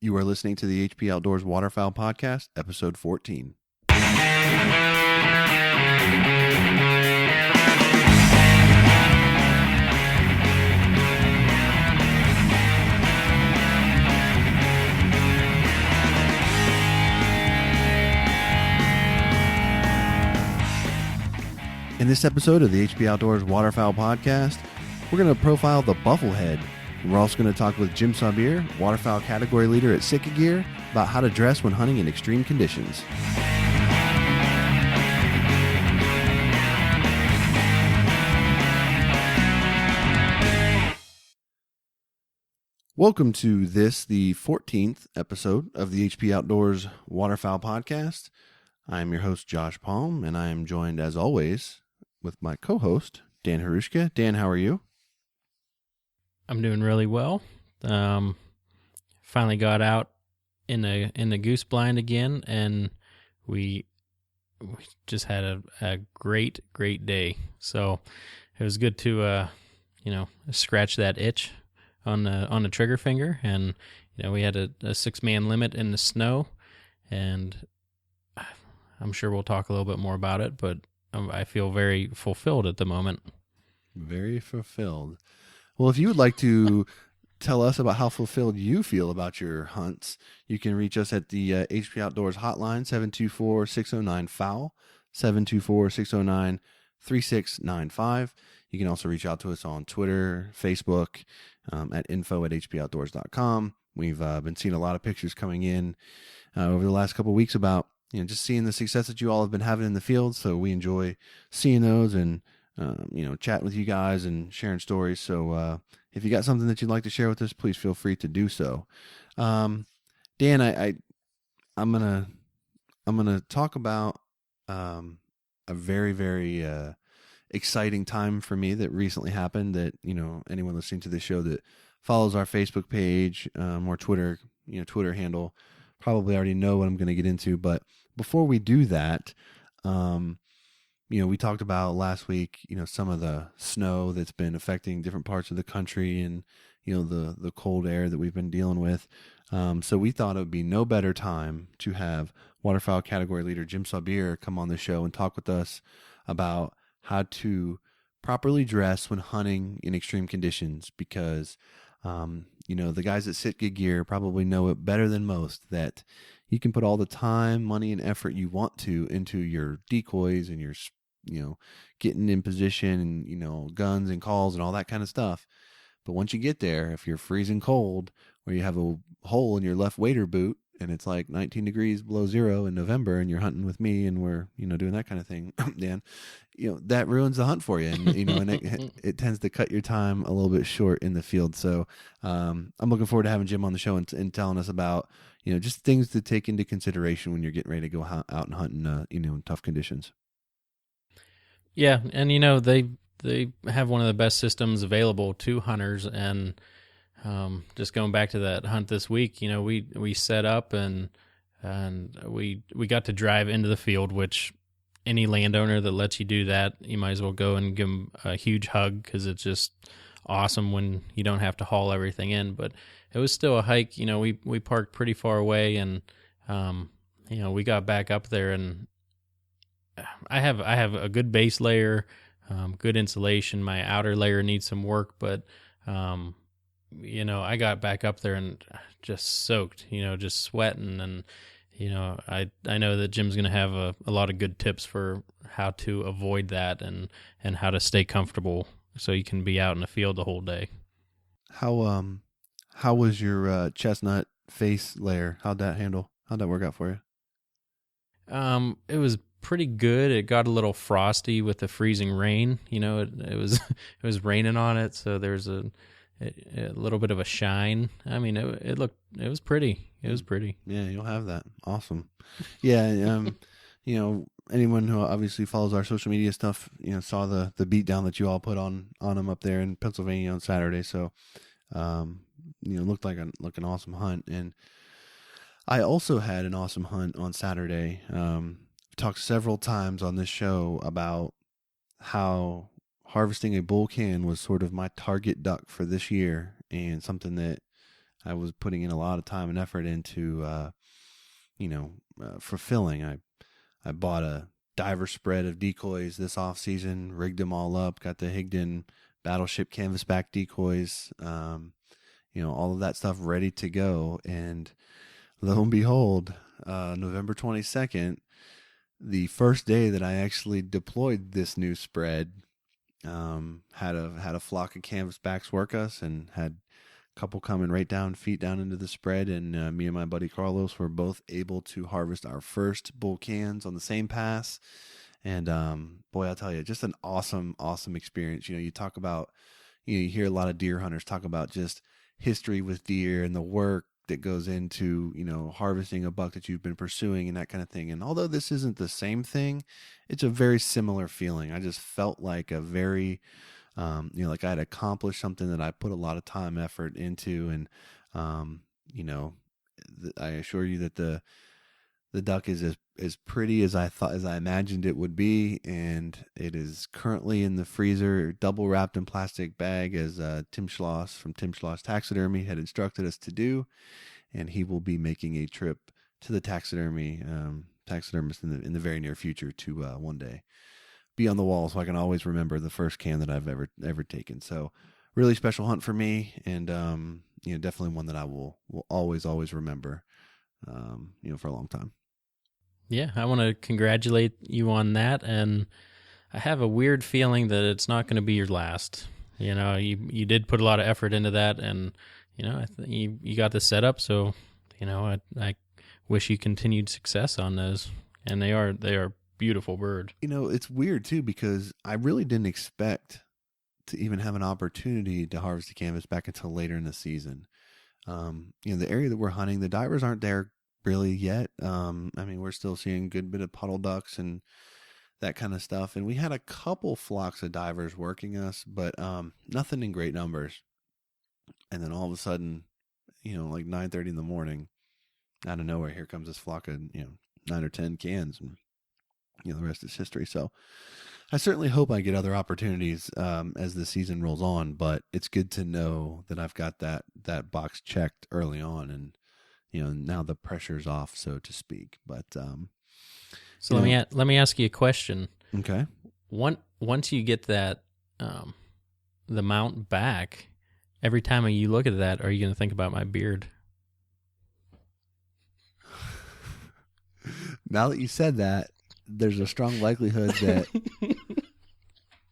You are listening to the HP Outdoors Waterfowl Podcast, Episode 14. In this episode of the HP Outdoors Waterfowl Podcast, we're going to profile the Bufflehead. And we're also going to talk with Jim Saubier, waterfowl category leader at Sitka Gear, about how to dress when hunting in extreme conditions. Welcome to the 14th episode of the HP Outdoors Waterfowl Podcast. I'm your host, Josh Palm, and I am joined, as always, with my co-host, Dan Harushka. Dan, how are you? I'm doing really well. Finally got out in the goose blind again, and we just had a great day. So it was good to scratch that itch on the trigger finger, and we had a 6-man limit in the snow, and I'm sure we'll talk a little bit more about it, but I feel very fulfilled at the moment. Very fulfilled. Well, if you would like to tell us about how fulfilled you feel about your hunts, you can reach us at the HP Outdoors hotline, 724-609-FOWL, 724-609-3695. You can also reach out to us on Twitter, Facebook, at info@hpoutdoors.com. We've been seeing a lot of pictures coming in over the last couple of weeks about just seeing the success that you all have been having in the field. So we enjoy seeing those and chatting with you guys and sharing stories. So if you got something that you'd like to share with us, please feel free to do so. Dan, I'm gonna talk about a very, very exciting time for me that recently happened. That anyone listening to this show that follows our Facebook page or Twitter handle probably already know what I'm going to get into. But before we do that, we talked about last week, some of the snow that's been affecting different parts of the country and, the cold air that we've been dealing with. So we thought it would be no better time to have waterfowl category leader Jim Saubier come on the show and talk with us about how to properly dress when hunting in extreme conditions, because, the guys at Sitka Gear probably know it better than most that you can put all the time, money, and effort you want to into your decoys and your getting in position and, guns and calls and all that kind of stuff. But once you get there, if you're freezing cold or you have a hole in your left wader boot and it's like 19 degrees below zero in November and you're hunting with me and we're, doing that kind of thing, Dan, that ruins the hunt for you. And, and it tends to cut your time a little bit short in the field. So I'm looking forward to having Jim on the show and telling us about, just things to take into consideration when you're getting ready to go out and hunt in tough conditions. Yeah, and they have one of the best systems available to hunters, and just going back to that hunt this week, we set up and we got to drive into the field, which any landowner that lets you do that, you might as well go and give them a huge hug, because it's just awesome when you don't have to haul everything in. But it was still a hike. We parked pretty far away, and we got back up there, and I have a good base layer, good insulation. My outer layer needs some work, but I got back up there and just soaked, just sweating, and I know that Jim's going to have a lot of good tips for how to avoid that and how to stay comfortable so you can be out in the field the whole day. How was your chestnut face layer? How'd that work out for you? It was pretty good. It got a little frosty with the freezing rain. It was raining on it, so there's a little bit of a shine. I mean, it was pretty. It was pretty. Yeah, you'll have that. Awesome. Yeah, anyone who obviously follows our social media stuff, saw the beat down that you all put on them up there in Pennsylvania on Saturday. So, looked like an awesome hunt. And I also had an awesome hunt on Saturday. Talked several times on this show about how harvesting a bull can was sort of my target duck for this year, and something that I was putting in a lot of time and effort into, fulfilling. I bought a diver spread of decoys this off season, rigged them all up, got the Higdon Battleship canvasback decoys, all of that stuff ready to go. And lo and behold, November 22nd, the first day that I actually deployed this new spread, had a flock of canvasbacks work us, and had a couple coming feet down into the spread, and me and my buddy Carlos were both able to harvest our first bull cans on the same pass. And boy, I'll tell you, just an awesome experience. You talk about, you hear a lot of deer hunters talk about just history with deer and the work that goes into, harvesting a buck that you've been pursuing and that kind of thing. And although this isn't the same thing, it's a very similar feeling. I just felt like a very, like I had accomplished something that I put a lot of time, effort into. And, I assure you that the duck is as pretty as I imagined it would be. And it is currently in the freezer, double wrapped in plastic bag, as Tim Schloss from Tim Schloss Taxidermy had instructed us to do. And he will be making a trip to the taxidermist in the very near future to one day be on the wall, so I can always remember the first can that I've ever taken. So really special hunt for me, and definitely one that I will always remember, for a long time. Yeah, I want to congratulate you on that, and I have a weird feeling that it's not going to be your last. You did put a lot of effort into that, and you got this set up. So, I wish you continued success on those, and they are beautiful bird. It's weird too, because I really didn't expect to even have an opportunity to harvest the canvas back until later in the season. The area that we're hunting, the divers aren't there really yet. We're still seeing a good bit of puddle ducks and that kind of stuff. And we had a couple flocks of divers working us, but nothing in great numbers. And then all of a sudden, like 9:30 in the morning, out of nowhere, here comes this flock of 9 or 10 cans, and the rest is history. So I certainly hope I get other opportunities as the season rolls on. But it's good to know that I've got that box checked early on, and now the pressure's off, so to speak. But so let me ask you a question. Okay. Once you get that the mount back, every time you look at that, are you going to think about my beard? Now that you said that, there's a strong likelihood that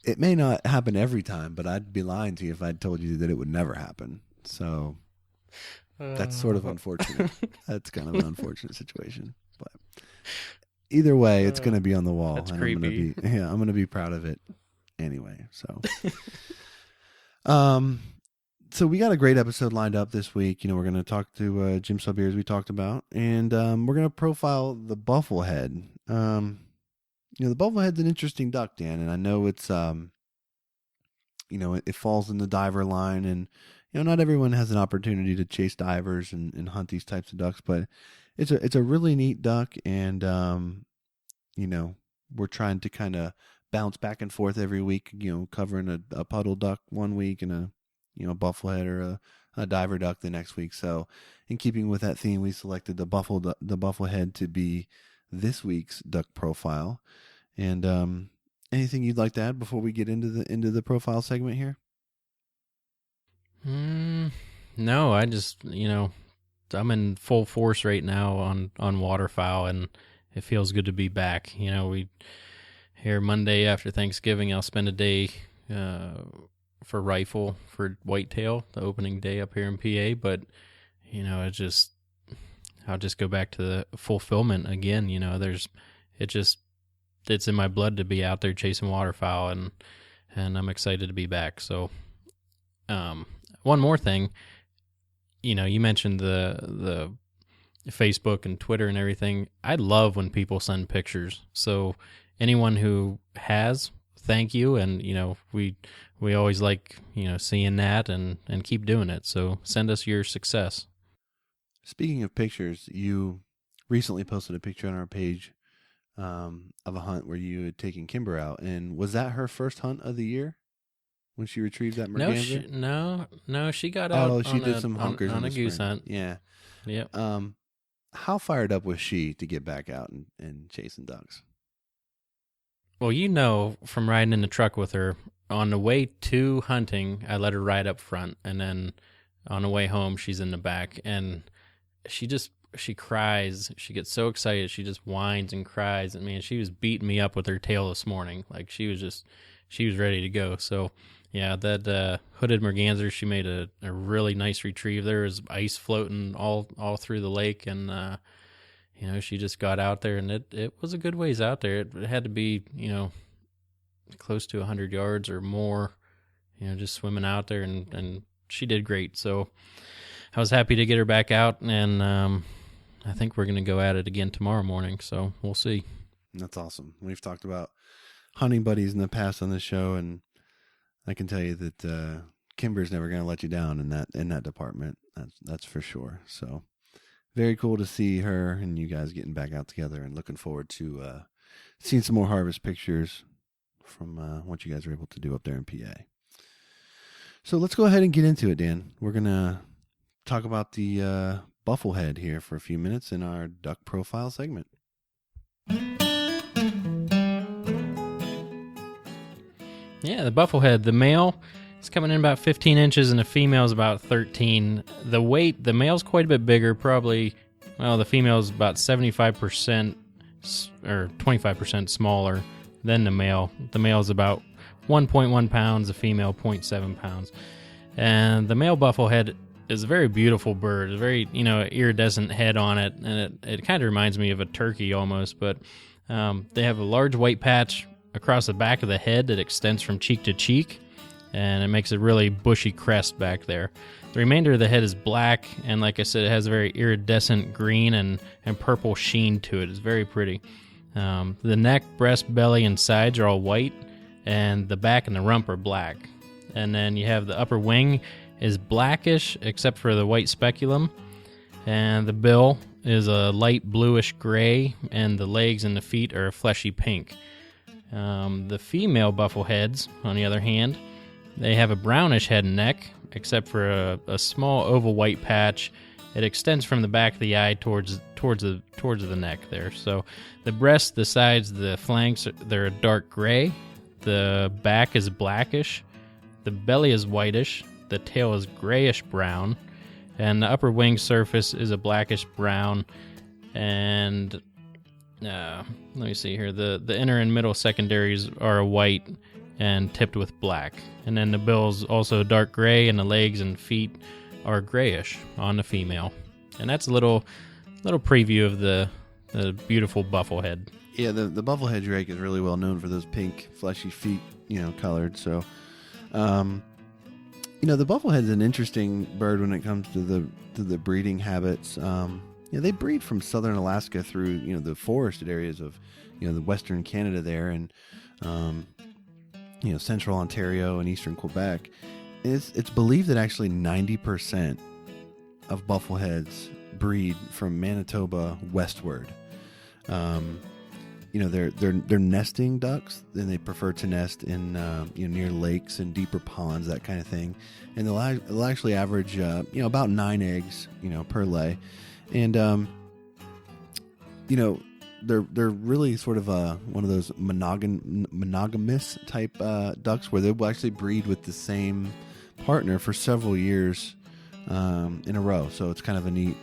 it may not happen every time, but I'd be lying to you if I'd told you that it would never happen. So that's sort of unfortunate. That's kind of an unfortunate situation. But either way, it's going to be on the wall. That's and creepy. I'm going to be proud of it anyway. So, so we got a great episode lined up this week. We're going to talk to Jim Saubier, as we talked about, and we're going to profile the Bufflehead. The Bufflehead's an interesting duck, Dan, and I know it's it falls in the diver line, and not everyone has an opportunity to chase divers and hunt these types of ducks, but it's a really neat duck, and we're trying to kind of bounce back and forth every week, covering a puddle duck one week and a Bufflehead or a diver duck the next week. So in keeping with that theme, we selected the Bufflehead to be this week's duck profile. And anything you'd like to add before we get into the profile segment here? No, I just I'm in full force right now on waterfowl, and it feels good to be back. We here Monday after Thanksgiving, I'll spend a day for rifle for whitetail, the opening day up here in PA. But I'll just go back to the fulfillment again. It's in my blood to be out there chasing waterfowl, and I'm excited to be back. So, one more thing, you mentioned the Facebook and Twitter and everything. I love when people send pictures. So anyone who has, thank you. And, we always like, seeing that and keep doing it. So send us your success. Speaking of pictures, you recently posted a picture on our page of a hunt where you had taken Kimber out. And was that her first hunt of the year? when she retrieved that No, merganser? no, she got out. Oh, she did some hunkers on a goose hunt. Yeah. Yep. How fired up was she to get back out and chasing ducks? Well, you know, from riding in the truck with her, on the way to hunting, I let her ride up front, and then on the way home, she's in the back, and she cries. She gets so excited. She just whines and cries. And man, she was beating me up with her tail this morning. Like she was ready to go. So yeah, that hooded merganser, she made a really nice retrieve. There was ice floating all through the lake, and she just got out there, and it was a good ways out there. It had to be close to 100 yards or more, just swimming out there, and she did great. So I was happy to get her back out, and I think we're going to go at it again tomorrow morning, so we'll see. That's awesome. We've talked about hunting buddies in the past on the show, and I can tell you that Kimber's never going to let you down in that department. That's for sure. So very cool to see her and you guys getting back out together, and looking forward to seeing some more harvest pictures from what you guys were able to do up there in PA. So let's go ahead and get into it, Dan. We're going to talk about the Bufflehead here for a few minutes in our duck profile segment. Yeah, the Bufflehead, the male is coming in about 15 inches and the female is about 13. The weight, the male's quite a bit bigger, probably, the female's about 75% or 25% smaller than the male. The male's about 1.1 pounds, the female 0.7 pounds. And the male Bufflehead is a very beautiful bird. It's a very, iridescent head on it, and it kind of reminds me of a turkey almost, but they have a large white patch across the back of the head that extends from cheek to cheek, and it makes a really bushy crest back there. The remainder of the head is black, and like I said, it has a very iridescent green and purple sheen to it. It's very pretty. The neck, breast, belly, and sides are all white, and the back and the rump are black. And then you have the upper wing is blackish except for the white speculum, and the bill is a light bluish gray, and the legs and the feet are a fleshy pink. The female Buffleheads, on the other hand, they have a brownish head and neck except for a small oval white patch. It extends from the back of the eye towards the neck there. So the breast, the sides, the flanks, they're a dark gray. The back is blackish. The belly is whitish. The tail is grayish brown, and the upper wing surface is a blackish brown. And let me see here. The inner and middle secondaries are white and tipped with black. And then the bill's also dark gray, and the legs and feet are grayish on the female. And that's a little preview of the beautiful Bufflehead. Yeah, the Bufflehead drake is really well known for those pink, fleshy feet, colored. So, the Bufflehead's an interesting bird when it comes to the breeding habits. They breed from southern Alaska through, the forested areas of, the western Canada there, and, central Ontario and eastern Quebec. It's believed that actually 90% of Buffleheads breed from Manitoba westward. They're nesting ducks, and they prefer to nest in near lakes and deeper ponds, that kind of thing. And they'll actually average about 9 eggs per lay, and they're really sort of one of those monogamous type ducks where they will actually breed with the same partner for several years in a row. So it's kind of a neat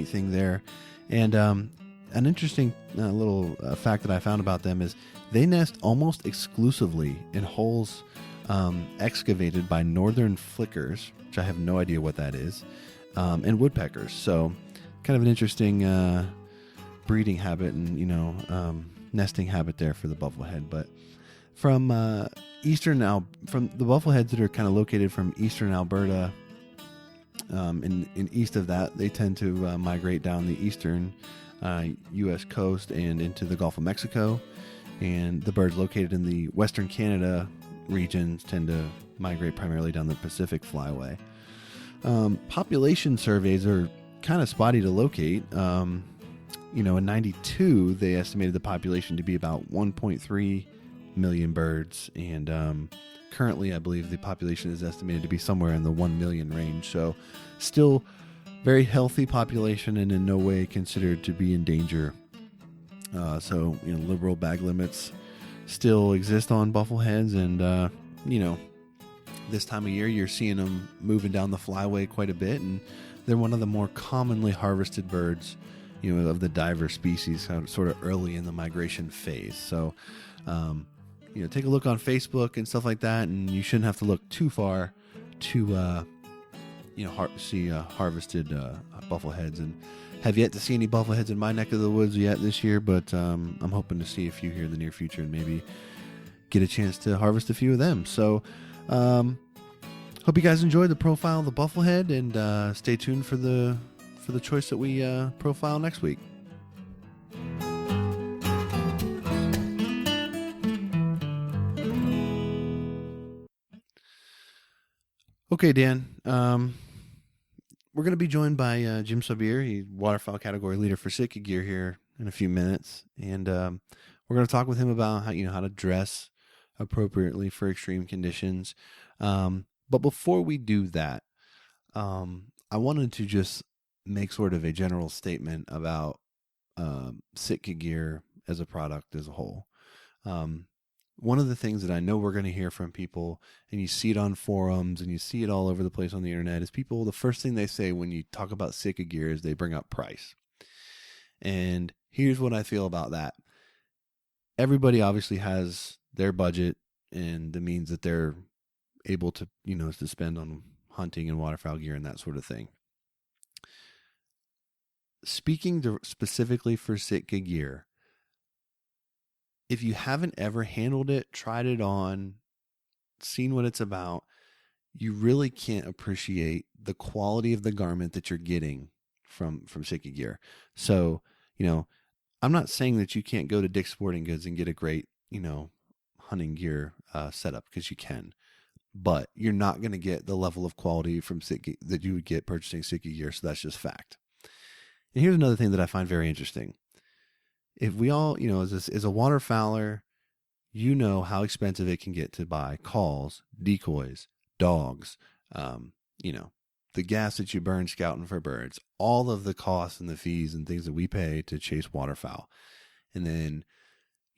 thing there. And an interesting little fact that I found about them is they nest almost exclusively in holes excavated by northern flickers, which I have no idea what that is, and woodpeckers. So kind of an interesting breeding habit and nesting habit there for the Bufflehead. But from the Buffleheads that are kind of located from eastern Alberta, in east of that, they tend to migrate down the eastern U.S. coast and into the Gulf of Mexico, and the birds located in the western Canada regions tend to migrate primarily down the Pacific flyway. Population surveys are kind of spotty to locate. In 92, they estimated the population to be about 1.3 million birds, and currently, I believe the population is estimated to be somewhere in the 1 million range. So still very healthy population and in no way considered to be in danger. So, liberal bag limits still exist on buffleheads, and, this time of year you're seeing them moving down the flyway quite a bit, and they're one of the more commonly harvested birds, of the diver species, kind of sort of early in the migration phase. So, take a look on Facebook and stuff like that, and you shouldn't have to look too far to, see harvested buffleheads. And have yet to see any buffleheads in my neck of the woods yet this year, but I'm hoping to see a few here in the near future and maybe get a chance to harvest a few of them. So, hope you guys enjoyed the profile of the bufflehead, and stay tuned for the choice that we profile next week. Okay, Dan. We're going to be joined by Jim Saubier, he's waterfowl category leader for Sitka Gear, here in a few minutes, and we're going to talk with him about how to dress appropriately for extreme conditions. But before we do that, I wanted to just make sort of a general statement about Sitka Gear as a product as a whole. One of the things that I know we're going to hear from people, and you see it on forums and you see it all over the place on the internet, is people, the first thing they say when you talk about Sitka Gear is they bring up price. And here's what I feel about that. Everybody obviously has their budget and the means that they're able to, to spend on hunting and waterfowl gear and that sort of thing. Speaking specifically for Sitka Gear, if you haven't ever handled it, tried it on, seen what it's about, you really can't appreciate the quality of the garment that you're getting from Sitka Gear. So, I'm not saying that you can't go to Dick's Sporting Goods and get a great, hunting gear setup, because you can, but you're not going to get the level of quality from Sitka that you would get purchasing Sitka Gear. So that's just fact. And here's another thing that I find very interesting. If we all, as a waterfowler, how expensive it can get to buy calls, decoys, dogs, the gas that you burn scouting for birds, all of the costs and the fees and things that we pay to chase waterfowl. And then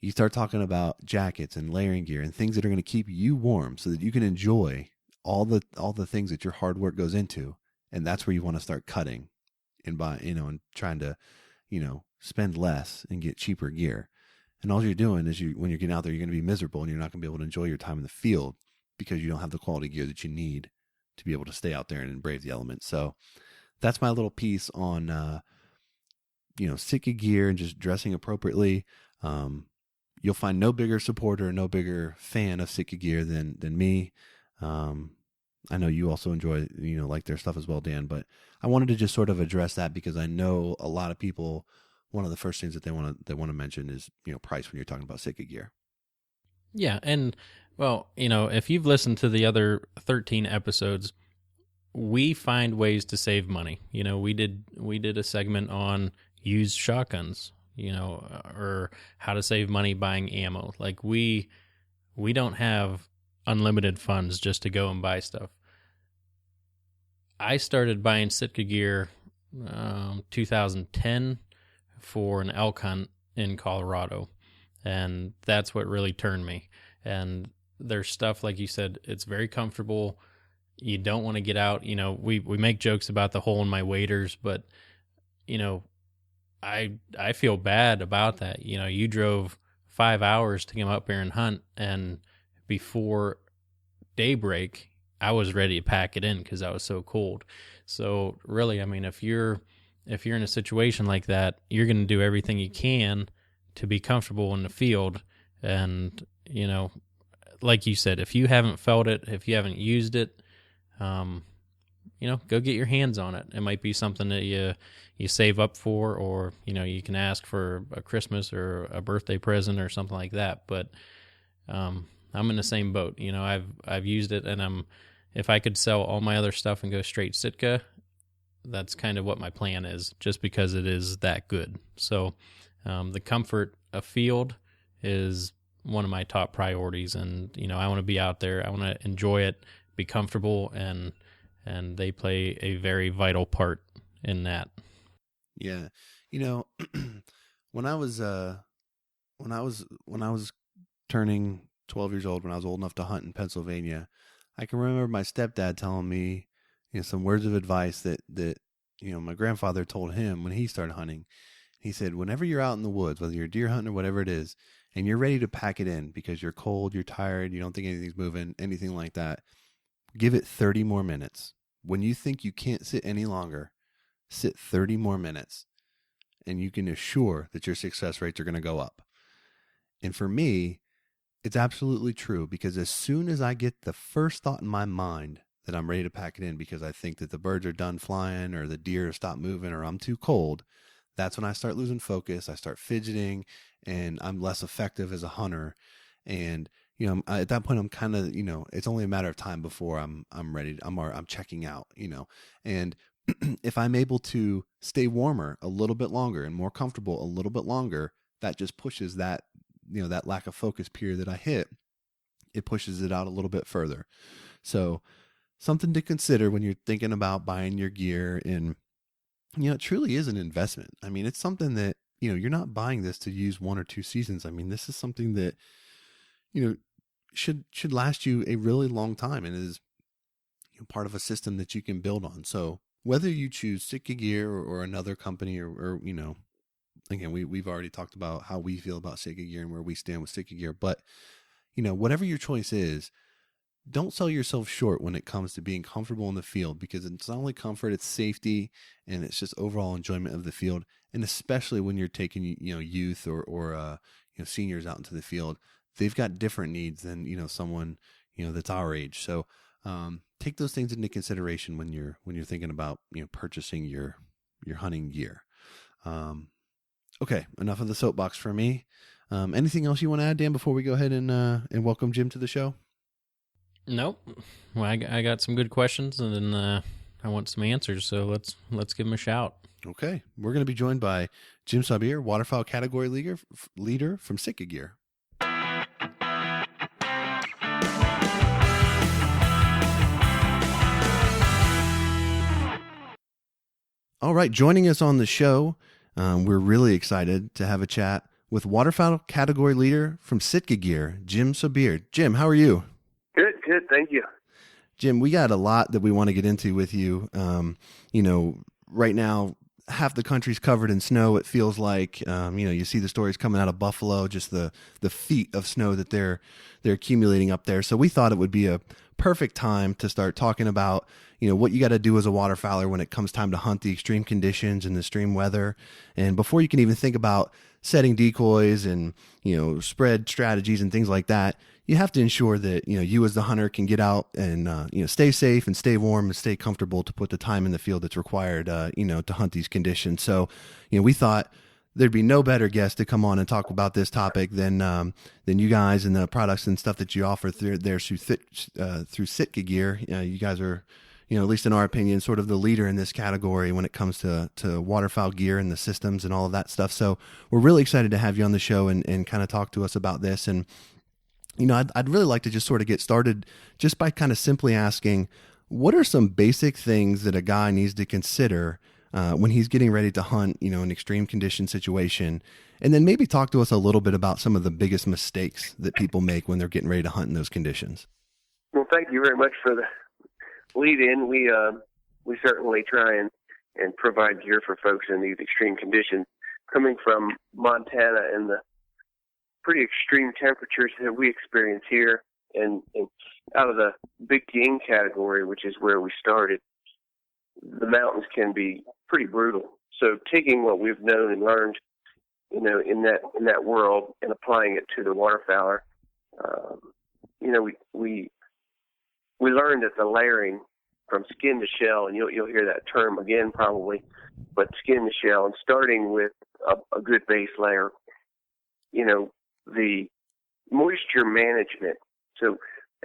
you start talking about jackets and layering gear and things that are going to keep you warm so that you can enjoy all the things that your hard work goes into. And that's where you want to start cutting and buy, and trying to, spend less and get cheaper gear. And all you're doing is when you're getting out there, you're going to be miserable and you're not going to be able to enjoy your time in the field because you don't have the quality gear that you need to be able to stay out there and brave the elements. So that's my little piece on, Sitka Gear and just dressing appropriately. You'll find no bigger supporter, no bigger fan of Sitka Gear than me. I know you also enjoy, like their stuff as well, Dan, but I wanted to just sort of address that because I know a lot of people, one of the first things that they want to mention is, price when you're talking about Sitka Gear. Yeah. And well, if you've listened to the other 13 episodes, we find ways to save money. We did a segment on used shotguns, or how to save money buying ammo. Like we don't have unlimited funds just to go and buy stuff. I started buying Sitka Gear 2010 for an elk hunt in Colorado, and that's what really turned me. And there's stuff, like you said, it's very comfortable. You don't want to get out. We make jokes about the hole in my waders, but I feel bad about that. You drove 5 hours to come up here and hunt, and before daybreak, I was ready to pack it in because I was so cold. So really, if you're in a situation like that, you're going to do everything you can to be comfortable in the field. And, like you said, if you haven't felt it, if you haven't used it, go get your hands on it. It might be something that you save up for, or, you can ask for a Christmas or a birthday present or something like that. But, I'm in the same boat. I've used it, and if I could sell all my other stuff and go straight Sitka, that's kind of what my plan is, just because it is that good. So, the comfort of field is one of my top priorities. And, I want to be out there. I want to enjoy it, be comfortable, and they play a very vital part in that. Yeah. When I was turning 12 years old, when I was old enough to hunt in Pennsylvania, I can remember my stepdad telling me, some words of advice that my grandfather told him when he started hunting. He said, whenever you're out in the woods, whether you're deer hunting or whatever it is, and you're ready to pack it in because you're cold, you're tired, you don't think anything's moving, anything like that, give it 30 more minutes. When you think you can't sit any longer, sit 30 more minutes, and you can assure that your success rates are going to go up. And for me, it's absolutely true, because as soon as I get the first thought in my mind that I'm ready to pack it in because I think that the birds are done flying or the deer have stopped moving or I'm too cold, that's when I start losing focus. I start fidgeting and I'm less effective as a hunter. And, at that point I'm kind of, it's only a matter of time before I'm ready. I'm checking out, and if I'm able to stay warmer a little bit longer and more comfortable a little bit longer, that just pushes that, that lack of focus period that I hit, it pushes it out a little bit further. So something to consider when you're thinking about buying your gear. And, it truly is an investment. I mean, it's something that, you're not buying this to use 1 or 2 seasons. I mean, this is something that, should last you a really long time and is part of a system that you can build on. So whether you choose Sitka gear or another company or again, we've already talked about how we feel about Sitka gear and where we stand with Sitka gear, but whatever your choice is, don't sell yourself short when it comes to being comfortable in the field, because it's not only comfort, it's safety, and it's just overall enjoyment of the field. And especially when you're taking, youth or seniors out into the field, they've got different needs than, someone, that's our age. So, take those things into consideration when you're thinking about, purchasing your hunting gear. Okay. Enough of the soapbox for me. Anything else you want to add, Dan, before we go ahead and welcome Jim to the show? Nope. Well, I got some good questions, and then I want some answers. So let's give them a shout. Okay, we're going to be joined by Jim Saubier, Waterfowl category leader from Sitka Gear. All right, joining us on the show, we're really excited to have a chat with Waterfowl category leader from Sitka Gear, Jim Saubier. Jim, how are you? Good, thank you. Jim, we got a lot that we want to get into with you. Right now, half the country's covered in snow. It feels like, you see the stories coming out of Buffalo, just the feet of snow that they're accumulating up there. So we thought it would be a perfect time to start talking about, what you got to do as a waterfowler when it comes time to hunt the extreme conditions and the extreme weather. And before you can even think about setting decoys and, spread strategies and things like that, you have to ensure that, you as the hunter can get out and, stay safe and stay warm and stay comfortable to put the time in the field that's required, to hunt these conditions. So, we thought there'd be no better guest to come on and talk about this topic than you guys and the products and stuff that you offer through Sitka Gear. You guys are, at least in our opinion, sort of the leader in this category when it comes to waterfowl gear and the systems and all of that stuff. So we're really excited to have you on the show and kind of talk to us about this. And, I'd really like to just sort of get started just by kind of simply asking, what are some basic things that a guy needs to consider when he's getting ready to hunt, an extreme condition situation? And then maybe talk to us a little bit about some of the biggest mistakes that people make when they're getting ready to hunt in those conditions. Well, thank you very much for the lead in. We certainly try and provide gear for folks in these extreme conditions. Coming from Montana and the pretty extreme temperatures that we experience here, and out of the big game category, which is where we started, the mountains can be pretty brutal. So taking what we've known and learned, in that world and applying it to the waterfowler, we learned that the layering from skin to shell, and you'll hear that term again probably, but skin to shell, and starting with a good base layer, the moisture management. So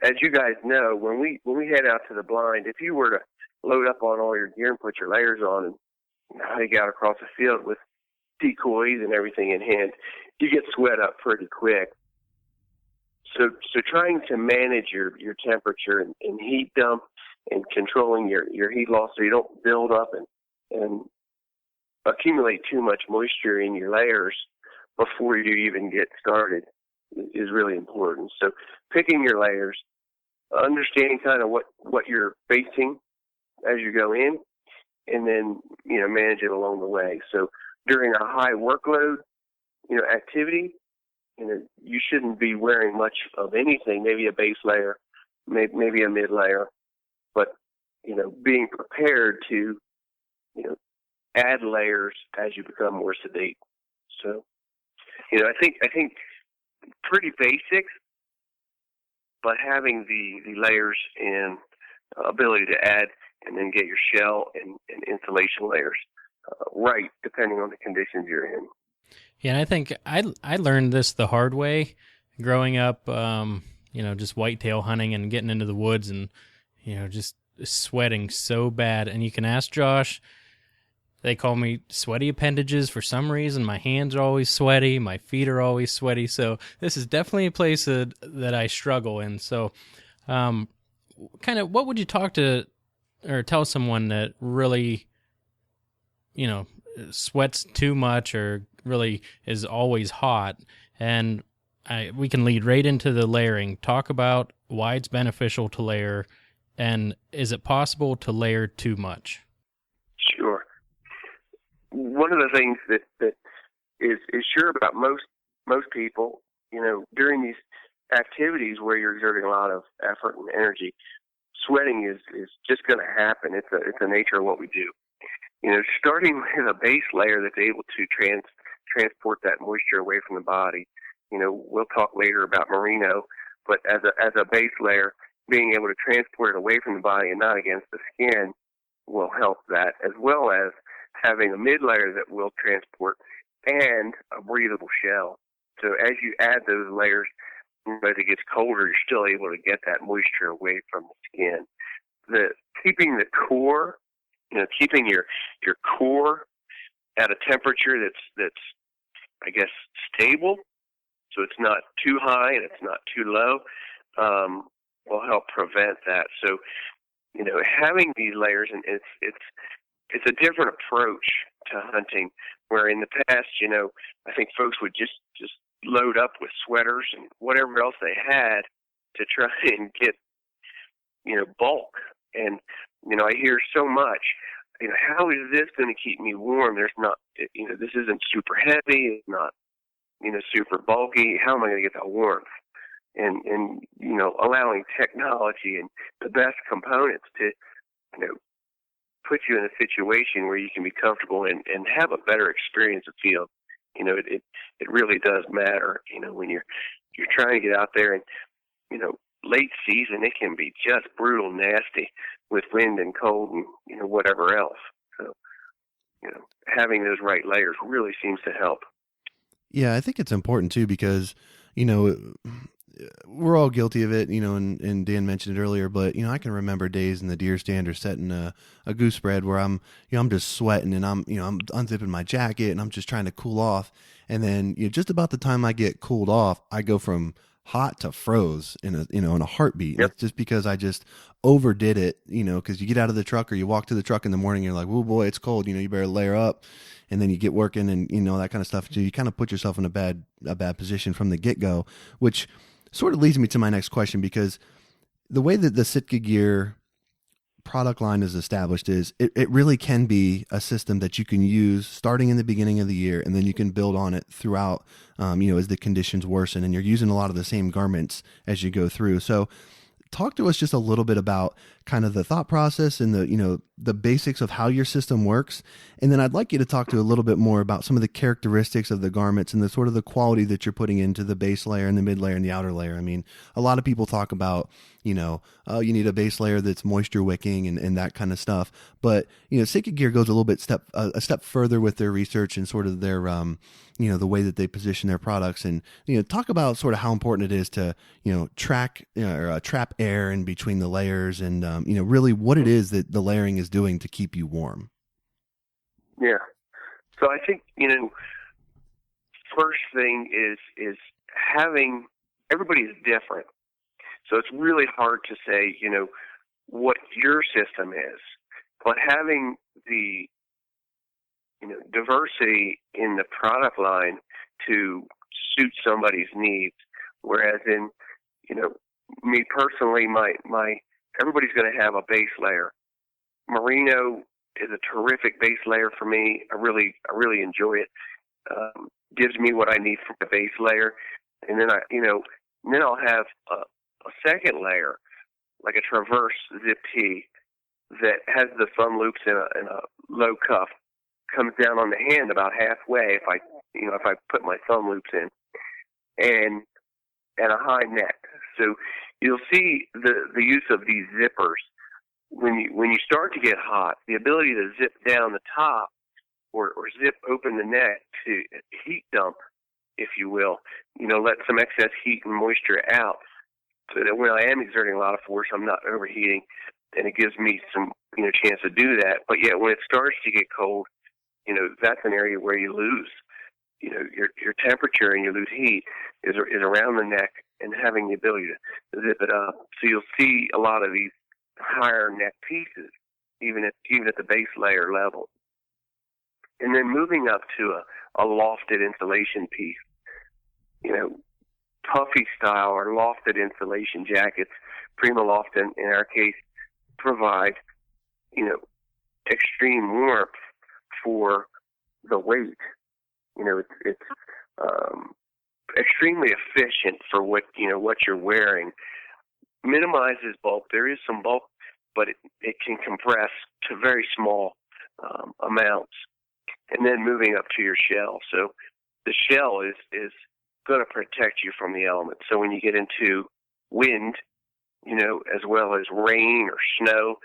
as you guys know, when we head out to the blind, if you were to load up on all your gear and put your layers on and hike out across the field with decoys and everything in hand, you get sweat up pretty quick. So trying to manage your temperature and heat dump and controlling your heat loss so you don't build up and accumulate too much moisture in your layers before you even get started is really important. So picking your layers, understanding kind of what you're facing as you go in, and then, manage it along the way. So during a high workload, activity, you shouldn't be wearing much of anything, maybe a base layer, maybe a mid layer, but, being prepared to, add layers as you become more sedate. So, I think pretty basic, but having the layers and ability to add and then get your shell and insulation layers right, depending on the conditions you're in. Yeah, and I think I learned this the hard way growing up, just whitetail hunting and getting into the woods and, just sweating so bad. And you can ask Josh, they call me sweaty appendages for some reason. My hands are always sweaty. My feet are always sweaty. So this is definitely a place that I struggle in. So kind of what would you talk to or tell someone that really, sweats too much or really is always hot? And we can lead right into the layering. Talk about why it's beneficial to layer, and is it possible to layer too much? Sure. One of the things that is sure about most people, during these activities where you're exerting a lot of effort and energy, sweating is just going to happen. It's the nature of what we do. Starting with a base layer that's able to transport that moisture away from the body. We'll talk later about merino, but as a base layer, being able to transport it away from the body and not against the skin will help that, as well as having a mid layer that will transport and a breathable shell. So as you add those layers, as it gets colder, you're still able to get that moisture away from the skin. Keeping the core, keeping your core at a temperature that's I guess stable, so it's not too high and it's not too low, will help prevent that. So, having these layers, and it's a different approach to hunting, where in the past, I think folks would just load up with sweaters and whatever else they had to try and get, bulk. And, I hear so much, how is this going to keep me warm? There's not, this isn't super heavy. It's not, super bulky. How am I going to get that warmth? And allowing technology and the best components to, put you in a situation where you can be comfortable and have a better experience of field. It really does matter, when you're trying to get out there and, late season, it can be just brutal nasty with wind and cold and, whatever else. So, having those right layers really seems to help. Yeah, I think it's important too because, we're all guilty of it, and Dan mentioned it earlier, but, I can remember days in the deer stand or setting a goose spread where I'm just sweating and I'm unzipping my jacket and I'm just trying to cool off. And then, just about the time I get cooled off, I go from hot to froze in a heartbeat. Yep. It's just because I just overdid it, because you get out of the truck or you walk to the truck in the morning, and you're like, oh boy, it's cold, you better layer up. And then you get working and, that kind of stuff. So you kind of put yourself in a bad position from the get go, which sort of leads me to my next question, because the way that the Sitka gear product line is established is it really can be a system that you can use starting in the beginning of the year, and then you can build on it throughout, as the conditions worsen, and you're using a lot of the same garments as you go through. So talk to us just a little bit about kind of the thought process and the basics of how your system works. And then I'd like you to talk to a little bit more about some of the characteristics of the garments and the sort of the quality that you're putting into the base layer and the mid layer and the outer layer. I mean, a lot of people talk about, you need a base layer that's moisture wicking and that kind of stuff. But, Sitka Gear goes a step further with their research and sort of their, the way that they position their products, and, talk about sort of how important it is to, trap air in between the layers and, really what it is that the layering is doing to keep you warm. Yeah. So I think, first thing is having everybody is different. So it's really hard to say, what your system is. But having the, diversity in the product line to suit somebody's needs, whereas in, me personally, my everybody's going to have a base layer. Merino is a terrific base layer for me. I really enjoy it. Gives me what I need from the base layer, and then then I'll have a second layer, like a traverse zip tee that has the thumb loops in a low cuff, comes down on the hand about halfway if I put my thumb loops in, and a high neck. So you'll see the use of these zippers when you start to get hot. The ability to zip down the top or zip open the neck to heat dump, if you will. Let some excess heat and moisture out, so that when I am exerting a lot of force, I'm not overheating, and it gives me some chance to do that. But yet, when it starts to get cold, that's an area where you lose. Your temperature and you lose heat is around the neck and having the ability to zip it up. So you'll see a lot of these higher neck pieces, even at the base layer level. And then moving up to a lofted insulation piece, puffy style or lofted insulation jackets, Prima Loft in our case, provide, extreme warmth for the weight. It's extremely efficient for what you're wearing. Minimizes bulk. There is some bulk, but it can compress to very small amounts. And then moving up to your shell. So the shell is going to protect you from the elements. So when you get into wind, as well as rain or snow,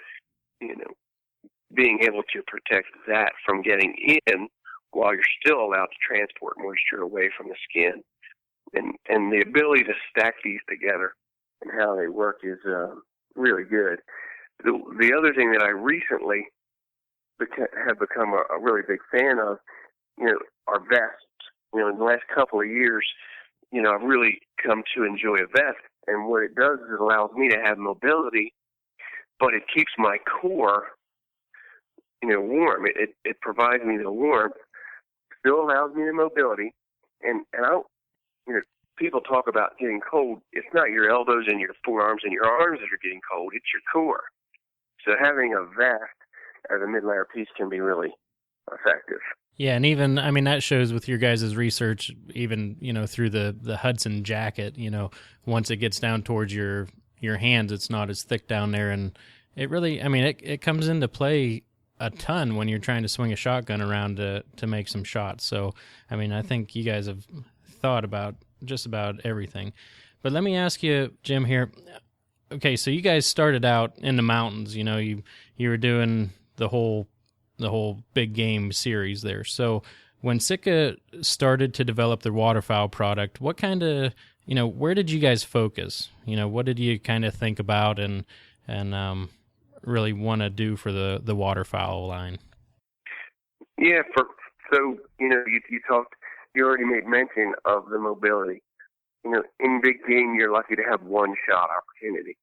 being able to protect that from getting in while you're still allowed to transport moisture away from the skin. And the ability to stack these together and how they work is really good. The other thing that I recently have become a really big fan of, are vests. In the last couple of years, I've really come to enjoy a vest. And what it does is it allows me to have mobility, but it keeps my core, warm. It provides me the warmth, still allows me the mobility. And I don't, people talk about getting cold. It's not your elbows and your forearms and your arms that are getting cold. It's your core. So having a vest as a mid-layer piece can be really effective. Yeah, and even, that shows with your guys' research, even, through the Hudson jacket, once it gets down towards your hands, it's not as thick down there. And it really, it comes into play a ton when you're trying to swing a shotgun around to make some shots. So, I think you guys have thought about just about everything. But let me ask you, Jim, here. Okay, so you guys started out in the mountains. You were doing the whole big game series there. So when Sitka started to develop their waterfowl product, what kind of, where did you guys focus? What did you kind of think about and really want to do for the waterfowl line? Yeah, you already made mention of the mobility. In big game, you're lucky to have one shot opportunity.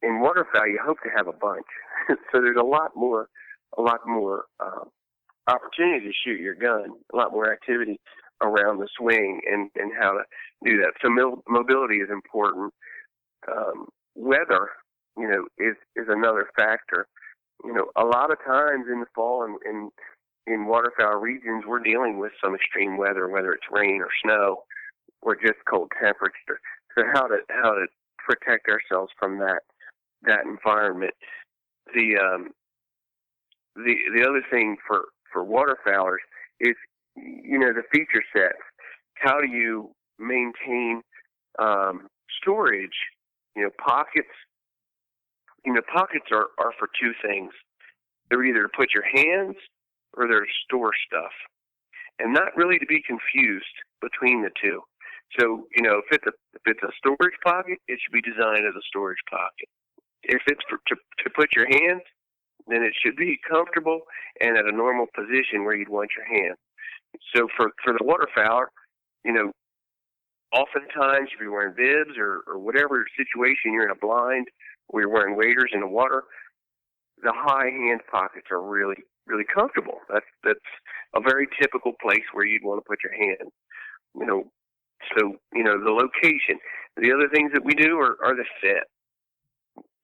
In waterfowl, you hope to have a bunch. So there's a lot more opportunity to shoot your gun, a lot more activity around the swing and how to do that. So mobility is important. Weather, is another factor. A lot of times in the fall and in waterfowl regions, we're dealing with some extreme weather, whether it's rain or snow or just cold temperature. So how to protect ourselves from that environment. The other thing for waterfowlers is, the feature sets. How do you maintain storage? Pockets. Pockets are for two things. They're either to put your hands or they're to store stuff, and not really to be confused between the two. So, if it's a storage pocket, it should be designed as a storage pocket. If it's to put your hands, then it should be comfortable and at a normal position where you'd want your hand. So for the waterfowler, oftentimes, if you're wearing bibs or whatever situation, you're in a blind or you're wearing waders in the water, the high hand pockets are really, really comfortable. That's a very typical place where you'd want to put your hand. So, the location. The other things that we do are the fit.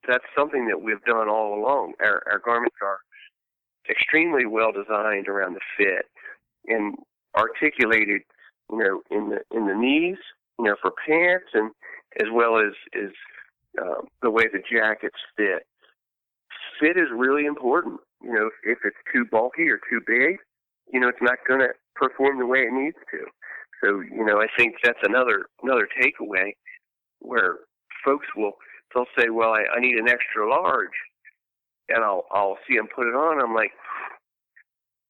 That's something that we've done all along. Our garments are extremely well designed around the fit and articulated, in the knees, for pants, and as well as the way the jackets fit. Fit is really important. If it's too bulky or too big, it's not going to perform the way it needs to. So, I think that's another takeaway where folks they'll say, well, I need an extra large, and I'll see them put it on. I'm like,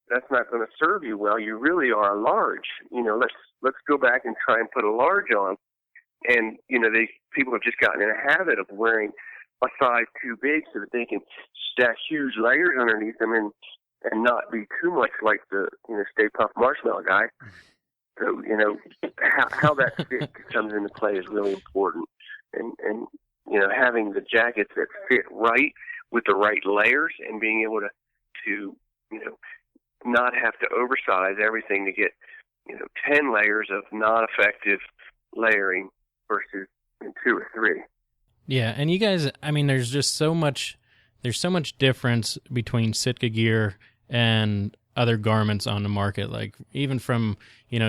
that's not going to serve you well. You really are a large. Let's go back and try and put a large on. And, people have just gotten in a habit of wearing a size too big so that they can stack huge layers underneath them and not be too much like the, Stay Puft Marshmallow guy. So, how that fit comes into play is really important. And having the jackets that fit right with the right layers and being able to not have to oversize everything to get, 10 layers of non-effective layering versus 2 or 3. Yeah, and you guys, there's just so much difference between Sitka gear and other garments on the market, like even from,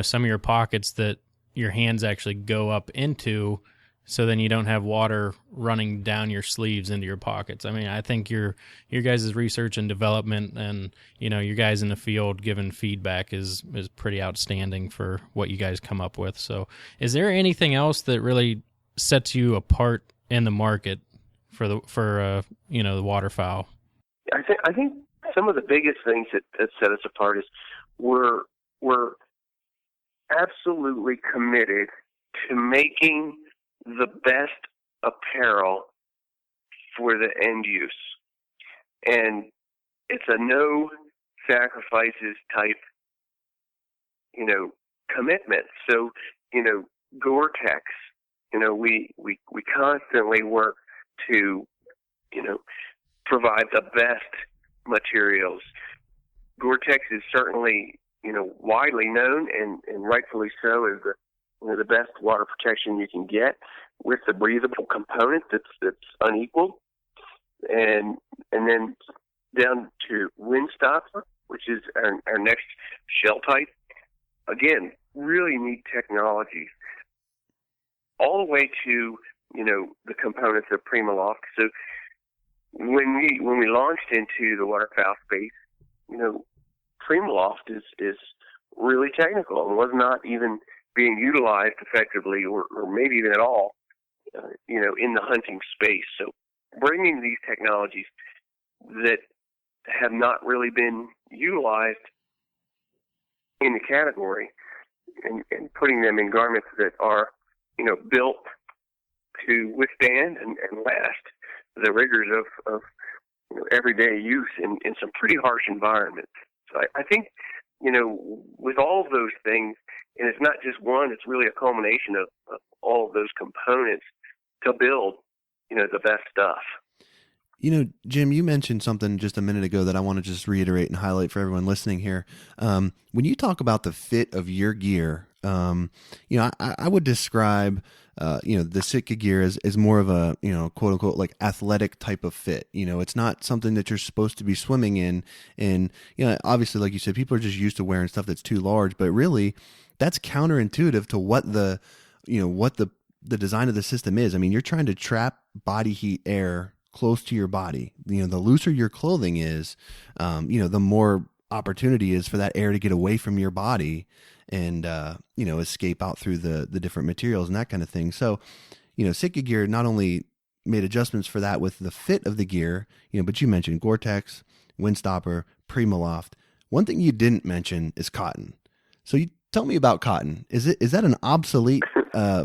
some of your pockets that your hands actually go up into, so then you don't have water running down your sleeves into your pockets. I think your guys' research and development and, you guys in the field giving feedback is pretty outstanding for what you guys come up with. So is there anything else that really sets you apart in the market for the waterfowl? I think some of the biggest things that set us apart is we're absolutely committed to making the best apparel for the end use. And it's a no sacrifices type, commitment. So, Gore-Tex, we constantly work to, provide the best materials. Gore-Tex is certainly, widely known and rightfully so as the best water protection you can get with the breathable component that's unequaled. And then down to Windstopper, which is our next shell type. Again, really neat technologies. All the way to, the components of PrimaLoft. So when we launched into the waterfowl space, PrimaLoft is really technical and was not even being utilized effectively or maybe even at all, in the hunting space. So bringing these technologies that have not really been utilized in the category and putting them in garments that are, built to withstand and last the rigors of everyday use in some pretty harsh environments. So I think, with all of those things, and it's not just one, it's really a culmination of all of those components to build, the best stuff. Jim, you mentioned something just a minute ago that I want to just reiterate and highlight for everyone listening here. When you talk about the fit of your gear, I would describe, the Sitka gear as more of a, quote unquote, like athletic type of fit. It's not something that you're supposed to be swimming in. And, obviously, like you said, people are just used to wearing stuff that's too large, but really that's counterintuitive to what the design of the system is. You're trying to trap body heat air close to your body. The looser your clothing is, the more opportunity is for that air to get away from your body and, escape out through the different materials and that kind of thing. So, Sitka gear not only made adjustments for that with the fit of the gear, but you mentioned Gore-Tex, Windstopper, PrimaLoft. One thing you didn't mention is cotton. So you tell me about cotton. Is that an obsolete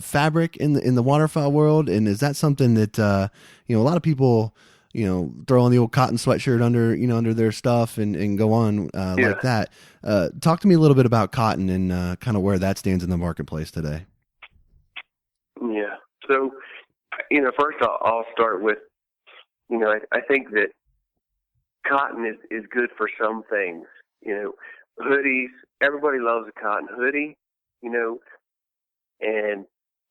fabric in the waterfowl world? And is that something that, a lot of people, throw on the old cotton sweatshirt under their stuff and go on like that. Talk to me a little bit about cotton and kind of where that stands in the marketplace today. So, first I'll start with, I think that cotton is good for some things. Hoodies, everybody loves a cotton hoodie, and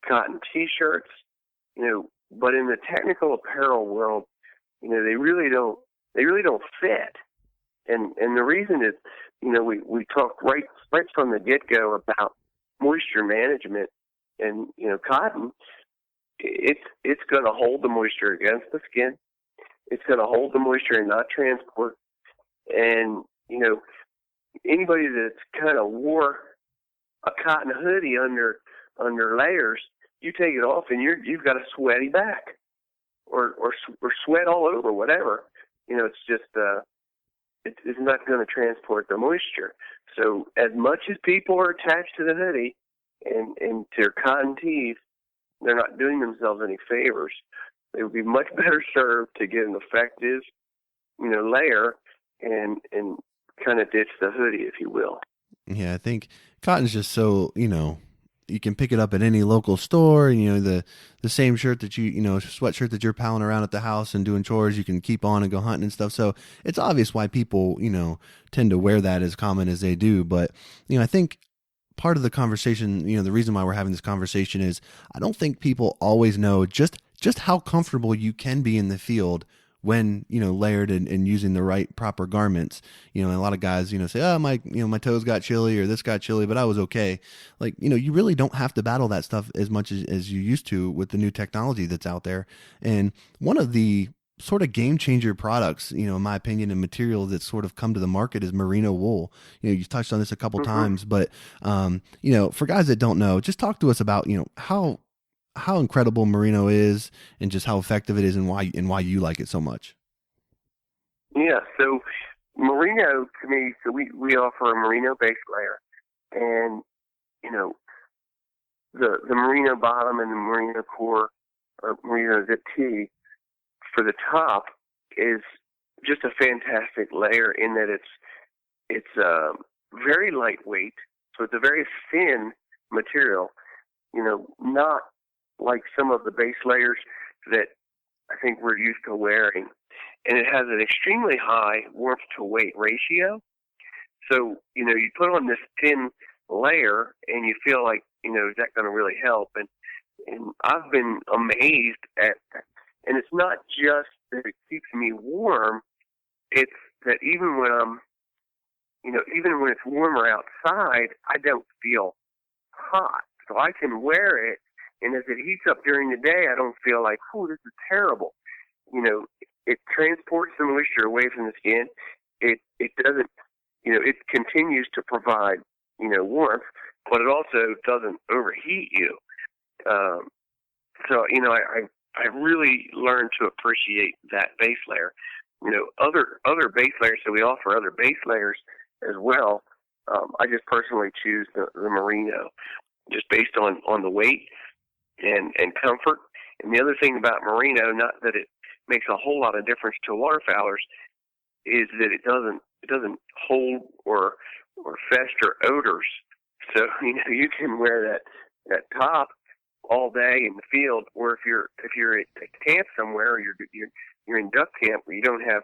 cotton T-shirts, but in the technical apparel world, they really don't fit. And the reason is, we talked right from the get-go about moisture management, and, cotton, it's going to hold the moisture against the skin. It's going to hold the moisture and not transport. And, anybody that's kind of wore a cotton hoodie under layers, you take it off and you've got a sweaty back or sweat all over, whatever. It's just, it's not going to transport the moisture. So as much as people are attached to the hoodie and to their cotton tees, they're not doing themselves any favors. They would be much better served to get an effective, layer and kind of ditch the hoodie, if you will. Yeah, I think cotton's just so, you can pick it up at any local store, and, the same shirt that sweatshirt that you're palling around at the house and doing chores, you can keep on and go hunting and stuff. So it's obvious why people, tend to wear that as common as they do. But, I think part of the conversation, the reason why we're having this conversation is I don't think people always know just how comfortable you can be in the field when, layered and using the right proper garments. And a lot of guys, say, oh, my toes got chilly or this got chilly, but I was okay. Like, you really don't have to battle that stuff as much as you used to with the new technology that's out there. And one of the sort of game changer products, in my opinion, and material that's sort of come to the market is merino wool. You touched on this a couple times, but, for guys that don't know, just talk to us about, how incredible merino is and just how effective it is and why you like it so much. Yeah. So merino to me, so we offer a merino base layer, and, the merino bottom and the merino core or merino zip tee for the top is just a fantastic layer in that it's very lightweight. So it's a very thin material, not like some of the base layers that I think we're used to wearing. And it has an extremely high warmth to weight ratio. So, you put on this thin layer and you feel like, is that going to really help? And I've been amazed at that. And it's not just that it keeps me warm, it's that even when even when it's warmer outside, I don't feel hot. So I can wear it, and as it heats up during the day, I don't feel like, this is terrible. It transports the moisture away from the skin. It doesn't, it continues to provide, warmth, but it also doesn't overheat you. So, I really learned to appreciate that base layer. Other base layers, so we offer other base layers as well. I just personally choose the merino, just based on the weight and comfort. And the other thing about merino, not that it makes a whole lot of difference to waterfowlers, is that it doesn't hold or fester odors. So you can wear that top all day in the field, or if you're at camp somewhere, or you're in duck camp where you don't have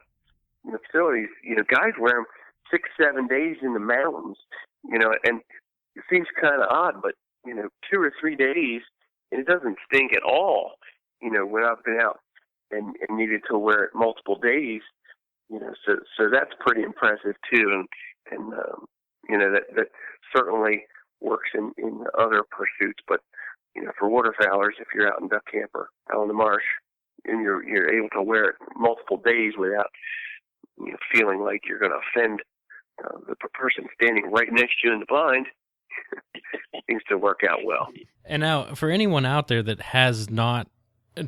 facilities, guys wear them 6-7 days in the mountains, and it seems kind of odd, but 2 or 3 days, and it doesn't stink at all. When I've been out and needed to wear it multiple days, so that's pretty impressive too, and that certainly works in other pursuits, but for waterfowlers, if you're out in duck camp or out in the marsh and you're able to wear it multiple days without feeling like you're going to offend the person standing right next to you in the blind, seems to work out well. And now, for anyone out there that has not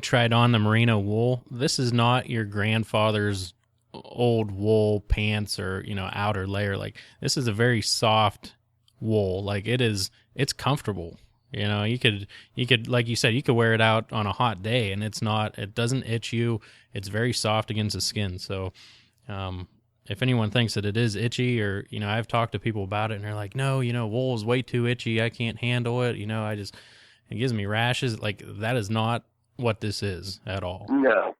tried on the merino wool, this is not your grandfather's old wool pants or outer layer. Like, this is a very soft wool. Like, it's comfortable. You could, like you said, you could wear it out on a hot day and it doesn't itch you. It's very soft against the skin. So, if anyone thinks that it is itchy, or, I've talked to people about it and they're like, no, wool is way too itchy. I can't handle it. it gives me rashes. Like, that is not what this is at all. No.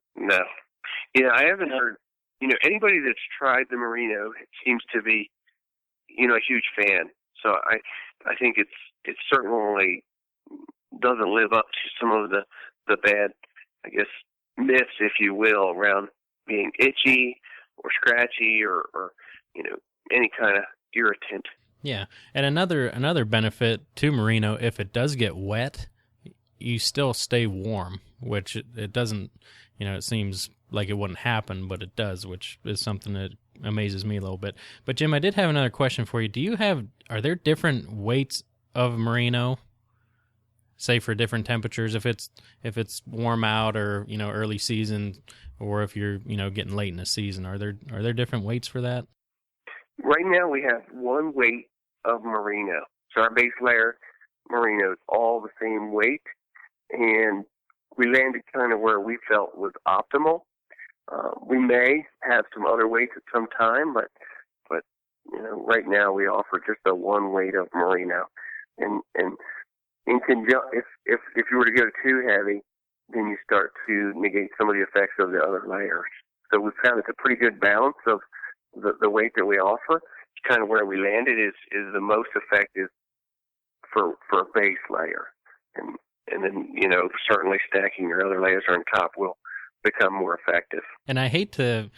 Yeah, I haven't heard, anybody that's tried the merino seems to be, a huge fan. So I think it certainly doesn't live up to some of the bad, I guess, myths, if you will, around being itchy or scratchy or any kind of irritant. Yeah, and another benefit to merino, if it does get wet, you still stay warm, which it doesn't, it seems like it wouldn't happen, but it does, which is something that amazes me a little bit. But Jim, I did have another question for you. Are there different weights of merino, say for different temperatures, if it's warm out or, early season, or if you're, getting late in the season? Are there different weights for that? Right now we have one weight of merino. So our base layer merino is all the same weight, and we landed kind of where we felt was optimal. We may have some other weights at some time, but right now we offer just a one weight of merino. And in conjunction, if you were to go too heavy, then you start to negate some of the effects of the other layers. So we found it's a pretty good balance of the weight that we offer. Kind of where we landed is the most effective for a base layer, and then certainly stacking your other layers on top will become more effective. And I hate to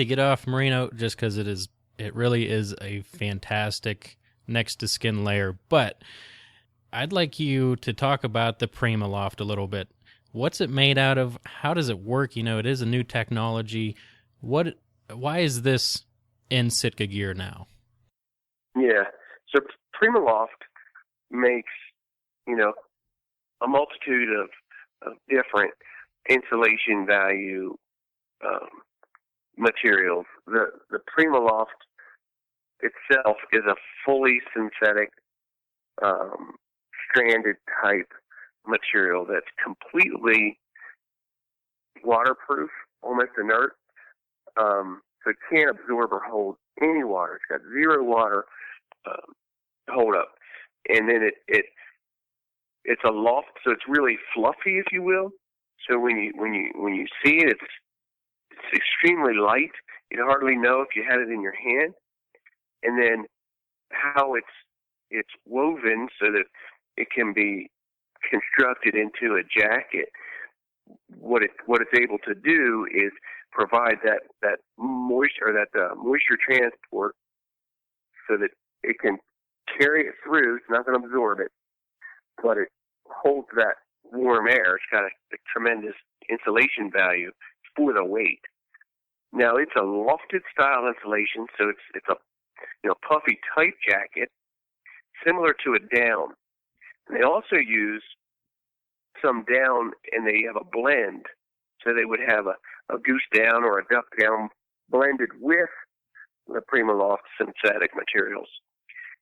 get off merino just because it really is a fantastic next to skin layer, but I'd like you to talk about the PrimaLoft a little bit. What's it made out of? How does it work? It is a new technology. Why is this in Sitka gear now? Yeah. So PrimaLoft makes, a multitude of different insulation value materials. The PrimaLoft itself is a fully synthetic stranded type material that's completely waterproof, almost inert. So it can't absorb or hold any water. It's got zero water hold up, and then it's a loft, so it's really fluffy, if you will. So when you see it, it's extremely light. You'd hardly know if you had it in your hand. And then how it's woven so that it can be constructed into a jacket. What it's able to do is provide that moisture, moisture transport, so that it can carry it through. It's not going to absorb it, but it holds that warm air. It's got a tremendous insulation value for the weight. Now it's a lofted style insulation, so it's a puffy type jacket, similar to a down. And they also use some down, and they have a blend. So they would have a goose down or a duck down blended with the PrimaLoft synthetic materials.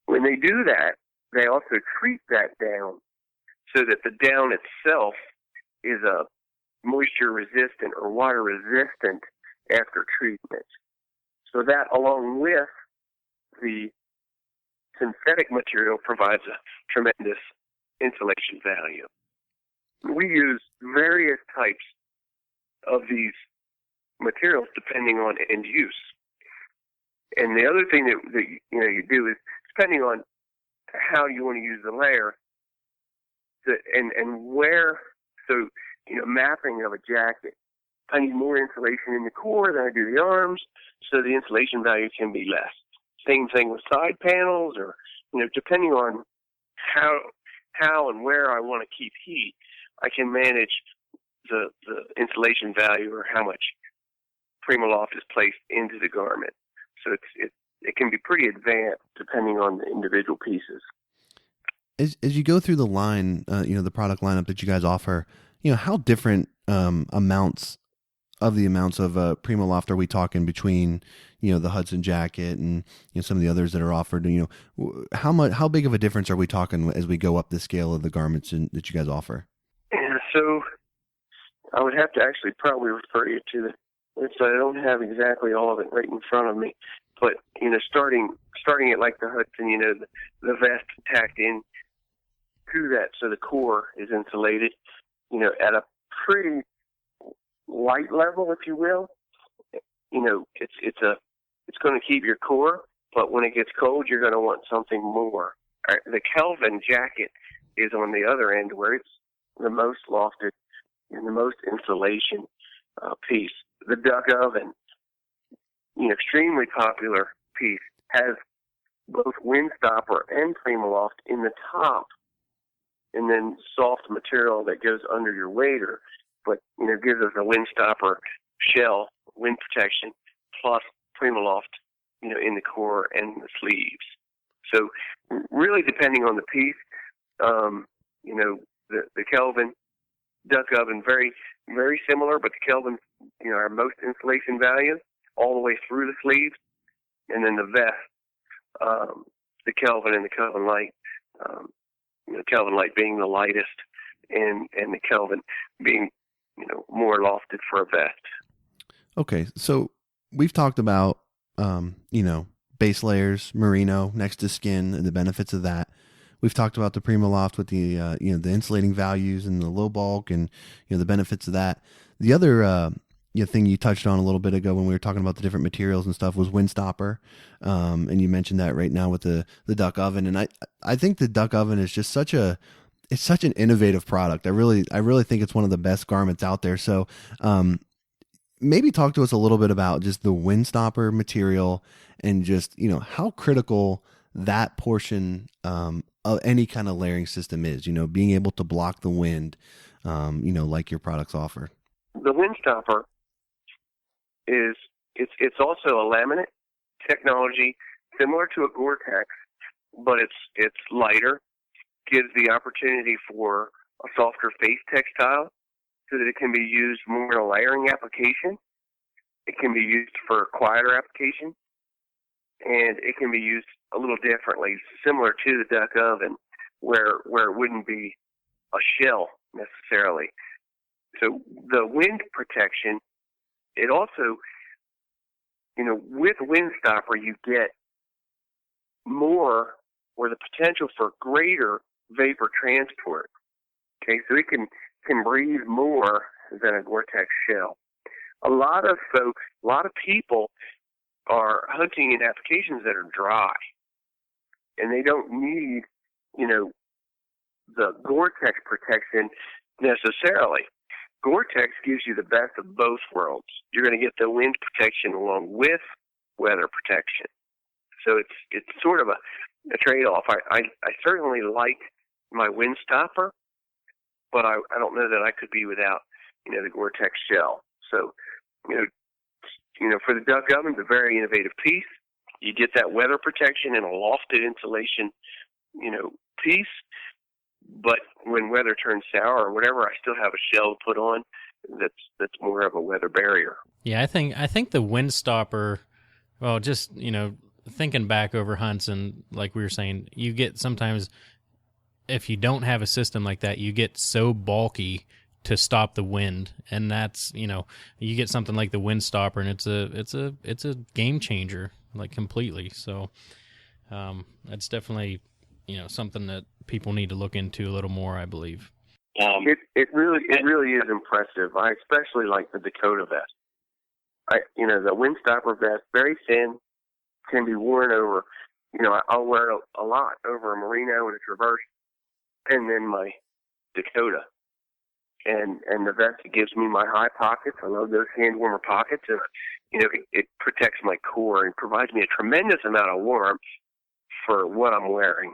When they do that, they also treat that down so that the down itself is a moisture resistant or water resistant after treatment. So that, along with the synthetic material, provides a tremendous insulation value. We use various types of these materials depending on end use. And the other thing that you do is, depending on how you want to use the layer, and where, so mapping of a jacket. I need more insulation in the core than I do the arms, so the insulation value can be less. Same thing with side panels, or depending on how and where I want to keep heat, I can manage the insulation value or how much PrimaLoft is placed into the garment. So it can be pretty advanced depending on the individual pieces. As you go through the line, the product lineup that you guys offer, how different amounts of PrimaLoft are we talking between, the Hudson jacket and some of the others that are offered? How big of a difference are we talking as we go up the scale of the garments that you guys offer? Yeah, so I would have to actually probably refer you to the website. I don't have exactly all of it right in front of me, but starting at like the Hudson, the vest tacked in through that so the core is insulated, at a pretty light level, if you will. It's going to keep your core, but when it gets cold, you're going to want something more. The Kelvin jacket is on the other end, where it's the most lofted and the most insulation piece. The duck oven, extremely popular piece, has both windstopper and PrimaLoft in the top, and then soft material that goes under your wader, but gives us a windstopper shell, wind protection, plus PrimaLoft, in the core and the sleeves. So really, depending on the piece, the Kelvin duck oven, very, very similar, but the Kelvin, our most insulation value all the way through the sleeves, and then the vest, the Kelvin and the Kelvin Light, Kelvin Light being the lightest, and the Kelvin being, more lofted for a vest. Okay, so we've talked about, base layers, merino next to skin, and the benefits of that. We've talked about the PrimaLoft with the, the insulating values and the low bulk and, the benefits of that. The other thing you touched on a little bit ago when we were talking about the different materials and stuff was windstopper. And you mentioned that right now with the duck oven. And I think the duck oven is just such an innovative product. I really think it's one of the best garments out there. So, maybe talk to us a little bit about just the windstopper material and just, how critical that portion, of any kind of layering system is, being able to block the wind, like your products offer. The windstopper it's also a laminate technology similar to a Gore-Tex, but it's lighter, gives the opportunity for a softer face textile so that it can be used more in a layering application. It can be used for a quieter application, and it can be used a little differently, similar to the duck oven, where it wouldn't be a shell necessarily. So the wind protection, it also, with windstopper, you get more, or the potential for greater vapor transport. Okay, so it can breathe more than a Gore-Tex shell. A lot of people are hunting in applications that are dry, and they don't need, the Gore-Tex protection necessarily. Gore-Tex gives you the best of both worlds. You're going to get the wind protection along with weather protection. So it's sort of a trade-off. I certainly like my windstopper, but I don't know that I could be without, the Gore-Tex shell. So, for the duck oven, it's a very innovative piece. You get that weather protection and a lofted insulation, piece. But when weather turns sour or whatever, I still have a shell to put on that's more of a weather barrier. Yeah, I think the windstopper, well, just, thinking back over hunts, and like we were saying, you get sometimes, if you don't have a system like that, you get so bulky to stop the wind, and that's, you get something like the windstopper, and it's a game changer, like, completely. So that's definitely, something that people need to look into a little more, I believe. It really is impressive. I especially like the Dakota vest. The windstopper vest, very thin, can be worn over. I'll wear it a lot over a merino and a traverse, and then my Dakota. And the vest, it gives me my high pockets. I love those hand warmer pockets, and it protects my core and provides me a tremendous amount of warmth for what I'm wearing.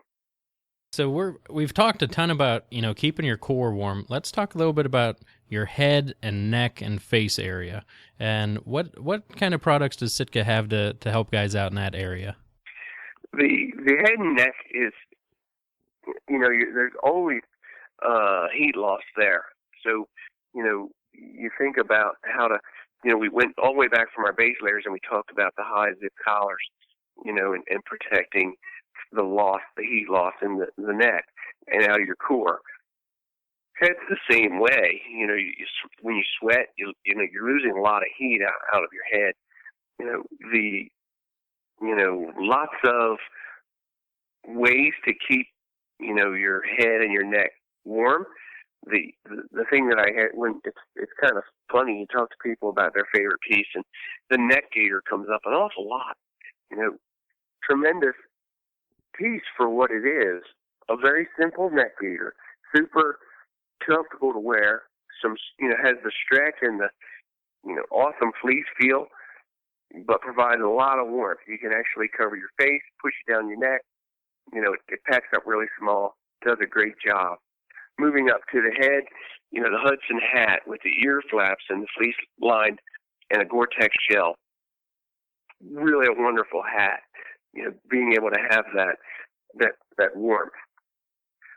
So we've talked a ton about, keeping your core warm. Let's talk a little bit about your head and neck and face area. And what kind of products does Sitka have to help guys out in that area? The head and neck is, there's always heat loss there. So, you think about how to, we went all the way back from our base layers and we talked about the high zip collars, and protecting the heat loss in the neck and out of your core. It's the same way. When you sweat, you're losing a lot of heat out of your head. Lots of ways to keep your head and your neck warm. The thing that I had, when it's kind of funny, you talk to people about their favorite piece, and the neck gaiter comes up an awful lot. Tremendous piece for what it is. A very simple neck gaiter, super comfortable to wear. Some, has the stretch and the, awesome fleece feel, but provides a lot of warmth. You can actually cover your face, push it down your neck. It packs up really small, does a great job. Moving up to the head, the Hudson hat with the ear flaps and the fleece lined and a Gore-Tex shell. Really a wonderful hat. Being able to have that warmth.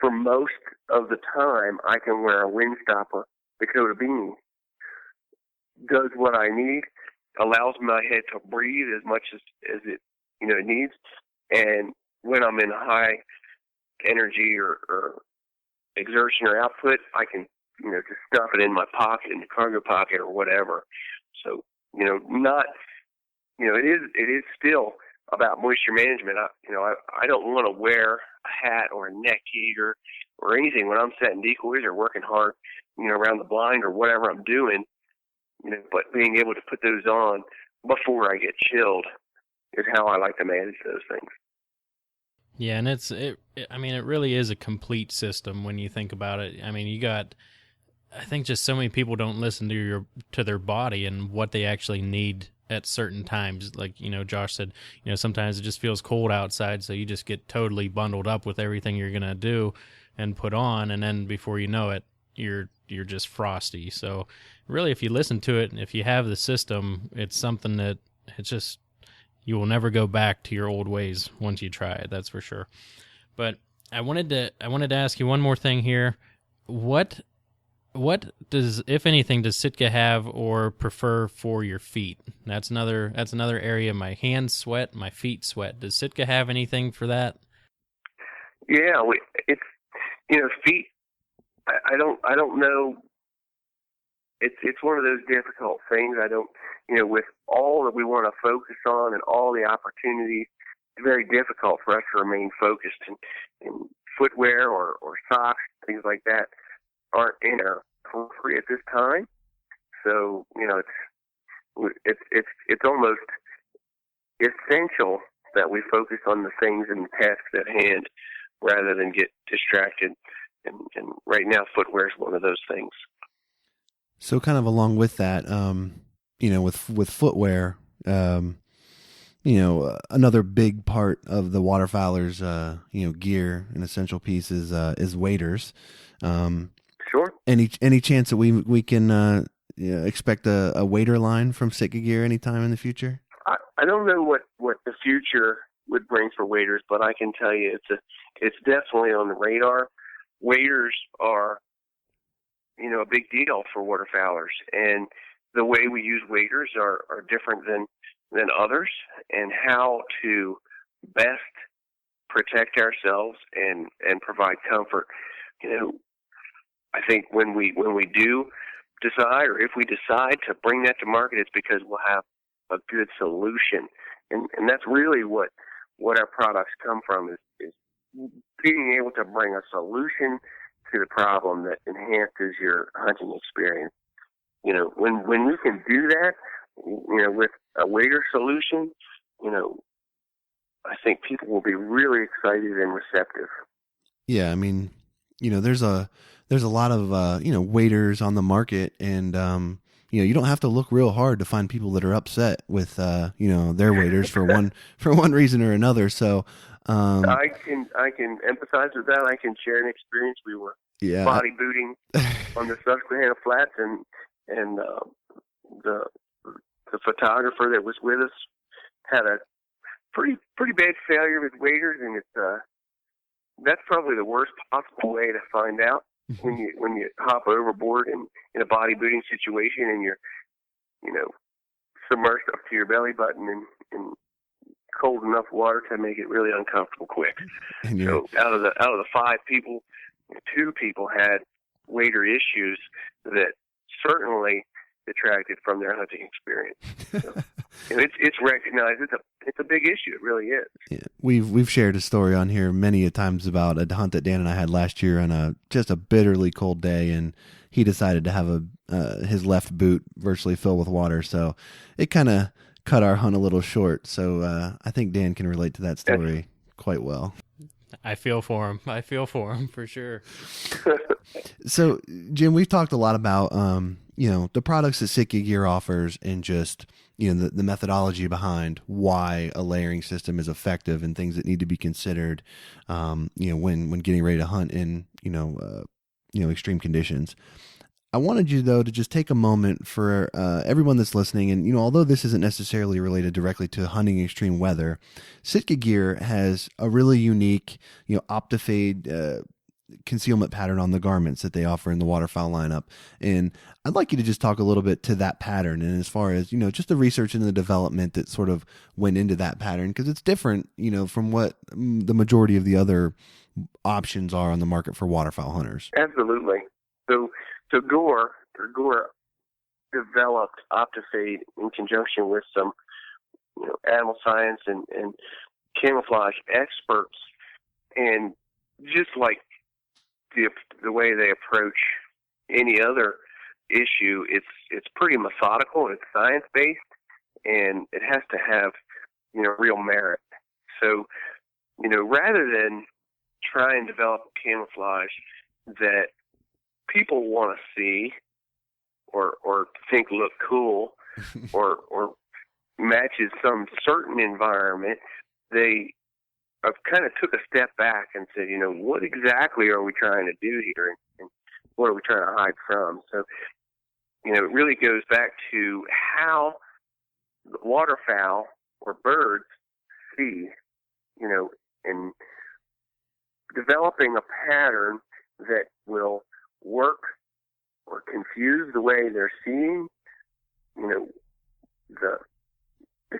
For most of the time, I can wear a Windstopper Dakota beanie. Does what I need, allows my head to breathe as much as it it needs, and when I'm in high energy or exertion or output, I can just stuff it in my pocket, in the cargo pocket or whatever. So not it is still about moisture management. I don't want to wear a hat or a neck heater or anything when I'm setting decoys or working hard around the blind or whatever I'm doing. But being able to put those on before I get chilled is how I like to manage those things. Yeah, and it really is a complete system when you think about it. I mean, I think just so many people don't listen to their body and what they actually need at certain times. Like, Josh said, sometimes it just feels cold outside, so you just get totally bundled up with everything you're going to do and put on, and then before you know it, you're just frosty. So really, if you listen to it and if you have the system, it's something that it's just, you will never go back to your old ways once you try it. That's for sure. But I wanted to ask you one more thing here. What does, if anything, does Sitka have or prefer for your feet? That's another area. My hands sweat, my feet sweat. Does Sitka have anything for that? Yeah, it's feet. I don't know. It's one of those difficult things. I don't, with all that we want to focus on and all the opportunities, it's very difficult for us to remain focused. And footwear or socks, things like that, aren't in our periphery at this time. So, it's almost essential that we focus on the things and the tasks at hand rather than get distracted. And right now, footwear is one of those things. So kind of along with that, with footwear, another big part of the waterfowler's, gear and essential piece is waders. Sure. Any chance that we can expect a wader line from Sitka Gear anytime in the future? I don't know what the future would bring for waders, but I can tell you it's definitely on the radar. Waders are, a big deal for waterfowlers, and the way we use waders are different than others, and how to best protect ourselves and provide comfort. I think when we do decide, or if we decide to bring that to market, it's because we'll have a good solution, and that's really what our products come from is being able to bring a solution to the problem that enhances your hunting experience. When we can do that, with a wader solution, I think people will be really excited and receptive. Yeah, I mean, there's a lot of waders on the market, and you don't have to look real hard to find people that are upset with their waders for one reason or another. So I can empathize with that. I can share an experience. We were body booting on the Susquehanna Flats, and the photographer that was with us had a pretty bad failure with waders, and that's probably the worst possible way to find out when you hop overboard in a body booting situation, and you're submersed up to your belly button in cold enough water to make it really uncomfortable quick. So out of the 5 people, 2 people had wader issues that certainly detracted from their hunting experience. So, and it's recognized. It's a big issue. It really is. Yeah. We've shared a story on here many a times about a hunt that Dan and I had last year on just a bitterly cold day, and he decided to have his left boot virtually filled with water. So it kind of cut our hunt a little short. So I think Dan can relate to that story quite well. I feel for him for sure. So, Jim, we've talked a lot about, the products that Sitka Gear offers, and just, the methodology behind why a layering system is effective and things that need to be considered, when getting ready to hunt in, extreme conditions. I wanted you, though, to just take a moment for everyone that's listening. And, although this isn't necessarily related directly to hunting extreme weather, Sitka Gear has a really unique, OptiFade concealment pattern on the garments that they offer in the Waterfowl lineup. And I'd like you to just talk a little bit to that pattern, and as far as, just the research and the development that sort of went into that pattern, because it's different, from what the majority of the other options are on the market for waterfowl hunters. Absolutely. So Gore developed OptiFade in conjunction with some, animal science and camouflage experts, and just like the way they approach any other issue, it's pretty methodical, it's science based, and it has to have real merit. So rather than try and develop camouflage that people want to see or think look cool or matches some certain environment, they kind of took a step back and said, what exactly are we trying to do here, and what are we trying to hide from? So, it really goes back to how the waterfowl or birds see, and developing a pattern that will work or confuse the way they're seeing, the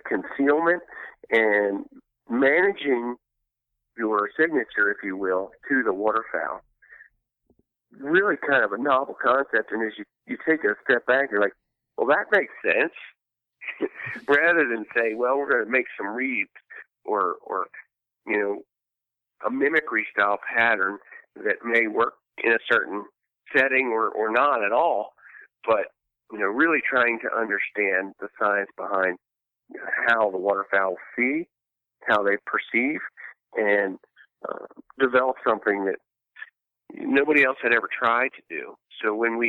concealment, and managing your signature, if you will, to the waterfowl. Really kind of a novel concept, and as you take a step back, you're like, well, that makes sense. Rather than say, well, we're going to make some reeds or a mimicry style pattern that may work in a certain setting or not at all, but really trying to understand the science behind how the waterfowl see, how they perceive, and develop something that nobody else had ever tried to do. So when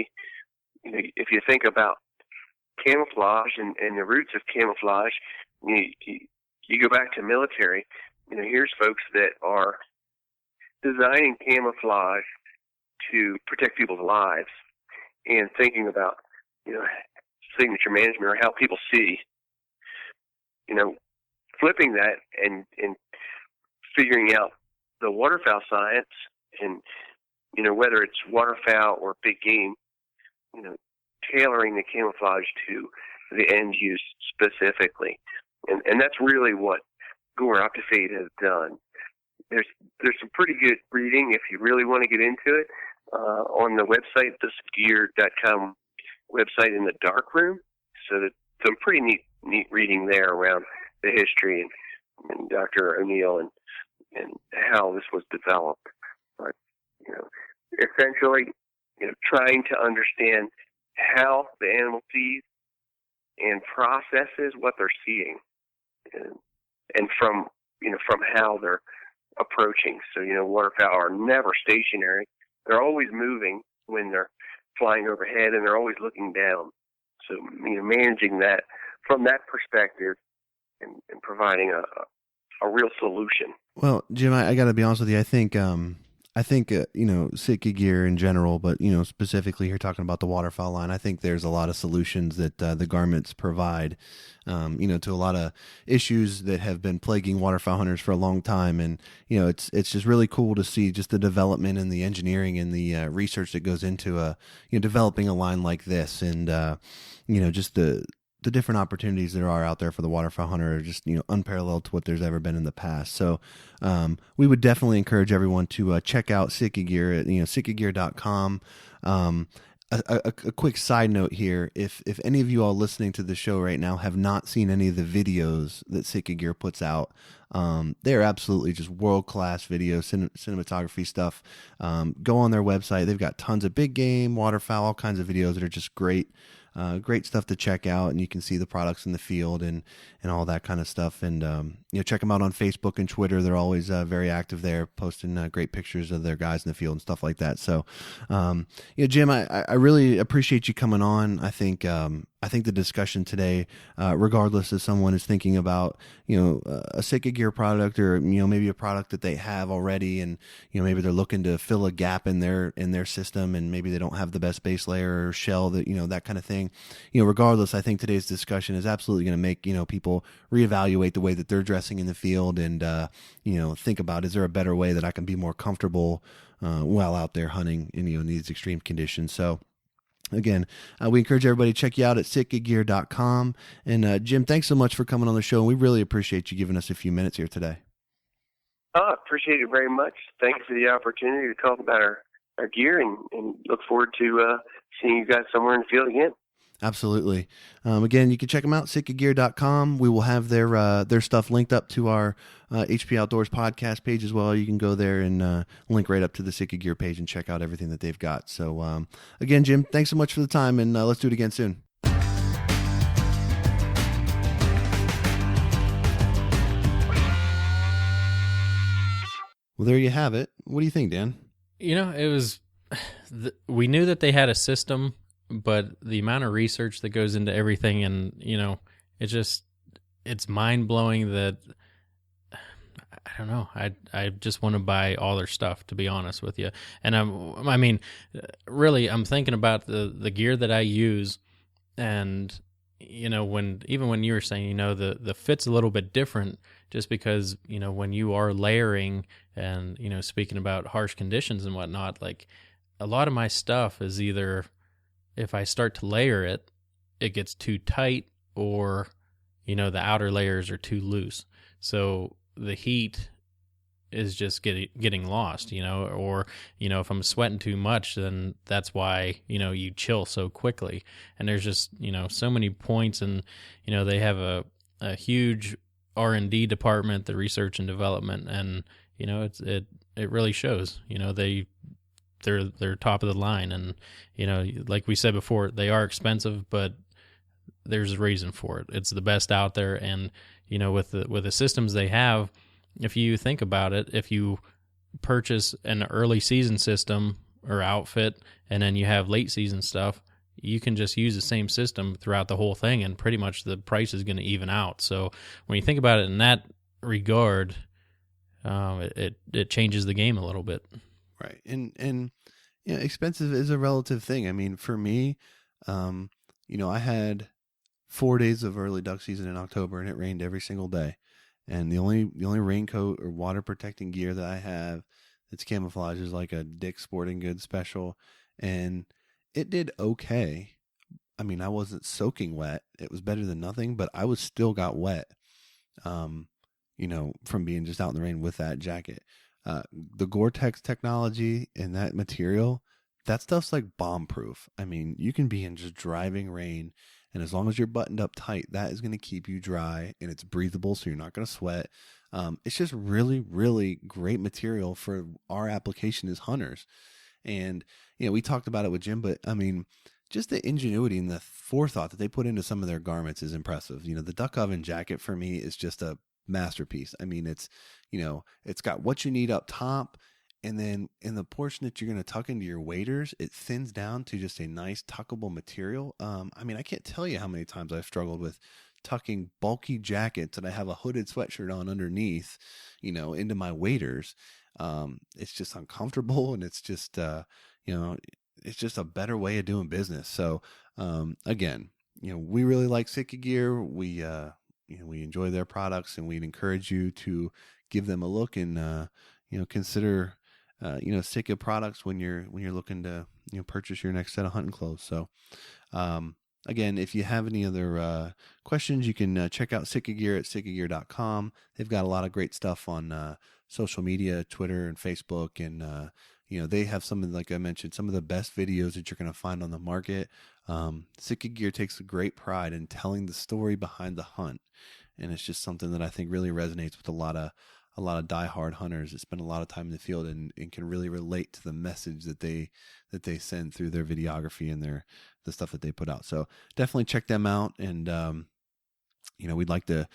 if you think about camouflage and the roots of camouflage, you go back to military, here's folks that are designing camouflage to protect people's lives, and thinking about, signature management or how people see, flipping that and figuring out the waterfowl science, and, whether it's waterfowl or big game, tailoring the camouflage to the end use specifically. And that's really what Gore OptiFade has done. There's some pretty good reading if you really want to get into it on the website, the Saubier.com website in the darkroom. So that some pretty neat reading there around the history and Dr. O'Neill and how this was developed. But essentially, trying to understand how the animal sees and processes what they're seeing, and from how they're approaching. So, waterfowl are never stationary. They're always moving when they're flying overhead, and they're always looking down. So, managing that from that perspective and providing a real solution. Well, Jim, I got to be honest with you. I think Sitka Gear in general, but, specifically here talking about the waterfowl line, I think there's a lot of solutions that the garments provide, to a lot of issues that have been plaguing waterfowl hunters for a long time. And, it's just really cool to see just the development and the engineering and the research that goes into, developing a line like this. And, just the different opportunities there are out there for the waterfowl hunter are just, unparalleled to what there's ever been in the past. So we would definitely encourage everyone to check out Sitka Gear at, sitkagear.com. a quick side note here. If any of you all listening to the show right now have not seen any of the videos that Sitka Gear puts out, they're absolutely just world-class videos, cinematography stuff. Go on their website. They've got tons of big game, waterfowl, all kinds of videos that are just great. Great stuff to check out, and you can see the products in the field and all that kind of stuff. And check them out on Facebook and Twitter. They're always very active there, posting great pictures of their guys in the field and stuff like that. So, Jim, I really appreciate you coming on. I think the discussion today, regardless if someone is thinking about a Sitka Gear product or maybe a product that they have already, and maybe they're looking to fill a gap in their system, and maybe they don't have the best base layer or shell, that that kind of thing. Regardless, I think today's discussion is absolutely going to make people reevaluate the way that they're dressing in the field, and think about, is there a better way that I can be more comfortable while out there hunting in these extreme conditions. So again, we encourage everybody to check you out at sitkagear.com. And Jim, thanks so much for coming on the show. And we really appreciate you giving us a few minutes here today. I appreciate it very much. Thank you for the opportunity to talk about our gear, and look forward to seeing you guys somewhere in the field again. Absolutely. Again, you can check them out, sitkagear.com. We will have their stuff linked up to our HP Outdoors podcast page as well. You can go there and link right up to the Sitka Gear page and check out everything that they've got. So again, Jim, thanks so much for the time, and let's do it again soon. Well, there you have it. What do you think, Dan? It was, we knew that they had a system, but the amount of research that goes into everything, and it's mind blowing that, I don't know, I just want to buy all their stuff, to be honest with you. And I'm thinking about the gear that I use, and when you were saying the fit's a little bit different, just because when you are layering and speaking about harsh conditions and whatnot, like a lot of my stuff is either, if I start to layer it, it gets too tight, or, the outer layers are too loose. So the heat is just getting lost, or, if I'm sweating too much, then that's why, you chill so quickly. And there's just, so many points, and, they have a huge R&D department, the research and development, and, it really shows, they're top of the line, and like we said before, they are expensive, but there's a reason for it. It's the best out there, and with the systems they have, if you think about it, if you purchase an early season system or outfit, and then you have late season stuff, you can just use the same system throughout the whole thing, and pretty much the price is going to even out. So when you think about it in that regard, it changes the game a little bit. Right. And expensive is a relative thing. I mean, for me, I had 4 days of early duck season in October, and it rained every single day. And the only raincoat or water protecting gear that I have that's camouflage is like a Dick's Sporting Goods special, and it did okay. I mean, I wasn't soaking wet. It was better than nothing, but I was still got wet. From being just out in the rain with that jacket. The Gore-Tex technology and that material, that stuff's like bomb proof. I mean, you can be in just driving rain, and as long as you're buttoned up tight, that is going to keep you dry, and it's breathable, so you're not going to sweat. It's just really, really great material for our application as hunters. And, we talked about it with Jim, but I mean, just the ingenuity and the forethought that they put into some of their garments is impressive. The duck oven jacket for me is just a masterpiece. I mean, it's got what you need up top, and then in the portion that you're going to tuck into your waders, it thins down to just a nice tuckable material. I mean, I can't tell you how many times I've struggled with tucking bulky jackets that I have a hooded sweatshirt on underneath, into my waders. It's just uncomfortable, and it's just, it's just a better way of doing business. So, again, we really like Sitka Gear. We enjoy their products, and we'd encourage you to give them a look and, consider, Sitka products when you're looking to, purchase your next set of hunting clothes. So, again, if you have any other questions, you can check out Sitka Gear at sitkagear.com. They've got a lot of great stuff on social media, Twitter and Facebook, and they have some, like I mentioned, some of the best videos that you're going to find on the market. Sitka Gear takes a great pride in telling the story behind the hunt. And it's just something that I think really resonates with a lot of diehard hunters that spend a lot of time in the field and can really relate to the message that they send through their videography and the stuff that they put out. So definitely check them out. And, we'd like to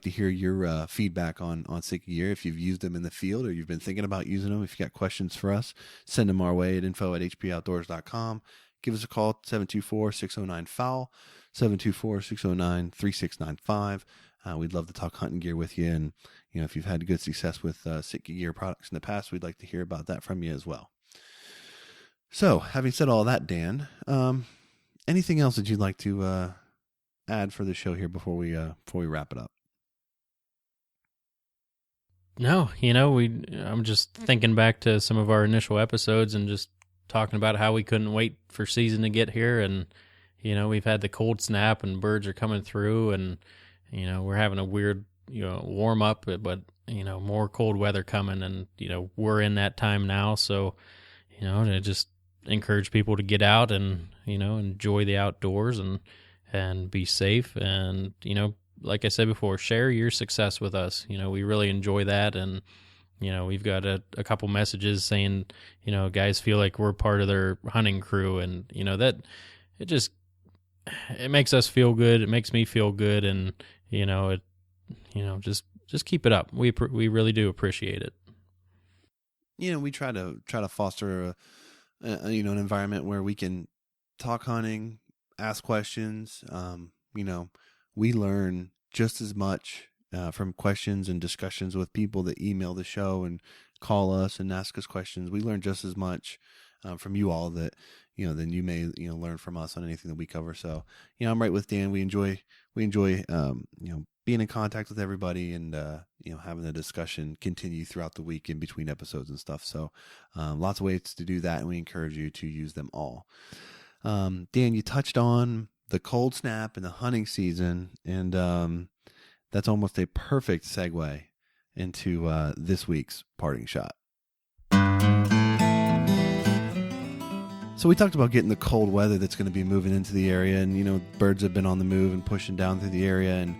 hear your feedback on Sitka Gear. If you've used them in the field or you've been thinking about using them, if you got questions for us, send them our way at info@hpoutdoors.com. Give us a call, 724-609-FOWL, 724-609-3695. We'd love to talk hunting gear with you. And, if you've had good success with Sitka Gear products in the past, we'd like to hear about that from you as well. So having said all that, Dan, anything else that you'd like to add for the show here before we wrap it up? No, I'm just thinking back to some of our initial episodes and just talking about how we couldn't wait for season to get here. And, we've had the cold snap and birds are coming through and, we're having a weird, warm up, but, more cold weather coming and, we're in that time now. So, to just encourage people to get out and, enjoy the outdoors and be safe. And, like I said before, share your success with us. We really enjoy that. And, we've got a couple messages saying, guys feel like we're part of their hunting crew. And, that it makes us feel good. It makes me feel good. And, just keep it up. We really do appreciate it. We try to foster an environment where we can talk hunting, ask questions. We learn just as much from questions and discussions with people that email the show and call us and ask us questions. We learn just as much from you all that than you may learn from us on anything that we cover. So I'm right with Dan. We enjoy being in contact with everybody and having the discussion continue throughout the week in between episodes and stuff. So lots of ways to do that, and we encourage you to use them all. Dan, you touched on the cold snap and the hunting season, and that's almost a perfect segue into this week's parting shot. So we talked about getting the cold weather that's going to be moving into the area, and birds have been on the move and pushing down through the area, and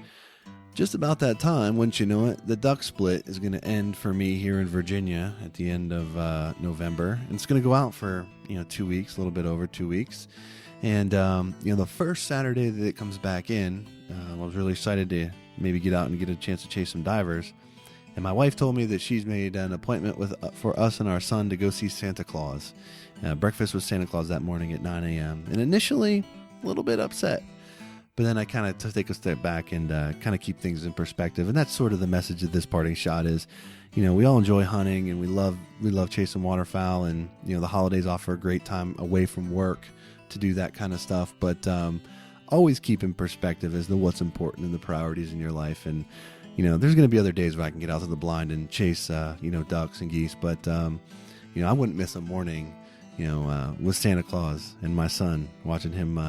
just about that time, wouldn't you know it, the duck split is going to end for me here in Virginia at the end of November, and it's going to go out for 2 weeks, a little bit over 2 weeks. And the first Saturday that it comes back in, I was really excited to maybe get out and get a chance to chase some divers. And my wife told me that she's made an appointment for us and our son to go see Santa Claus. Breakfast with Santa Claus that morning at 9 a.m. And initially, a little bit upset. But then I kind of take a step back and kind of keep things in perspective. And that's sort of the message of this parting shot is, we all enjoy hunting and we love chasing waterfowl. And, the holidays offer a great time away from work to do that kind of stuff. But always keep in perspective as to what's important and the priorities in your life. And, there's going to be other days where I can get out to the blind and chase, ducks and geese. But, I wouldn't miss a morning, with Santa Claus and my son, watching him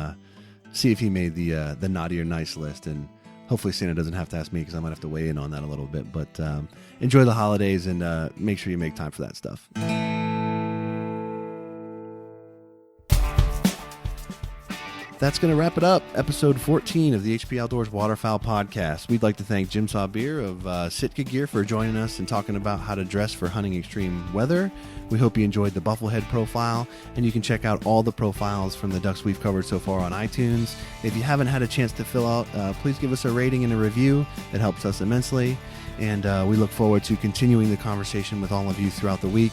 see if he made the naughty or nice list. And hopefully Santa doesn't have to ask me because I might have to weigh in on that a little bit. But enjoy the holidays and make sure you make time for that stuff. That's going to wrap it up. Episode 14 of the HP Outdoors Waterfowl Podcast. We'd like to thank Jim Saubier of Sitka Gear for joining us and talking about how to dress for hunting extreme weather. We hope you enjoyed the Bufflehead profile, and you can check out all the profiles from the ducks we've covered so far on iTunes. If you haven't had a chance to fill out, please give us a rating and a review. It helps us immensely, and we look forward to continuing the conversation with all of you throughout the week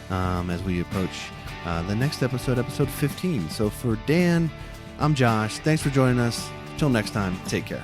as we approach the next episode, episode 15. So for Dan, I'm Josh. Thanks for joining us. Till next time, take care.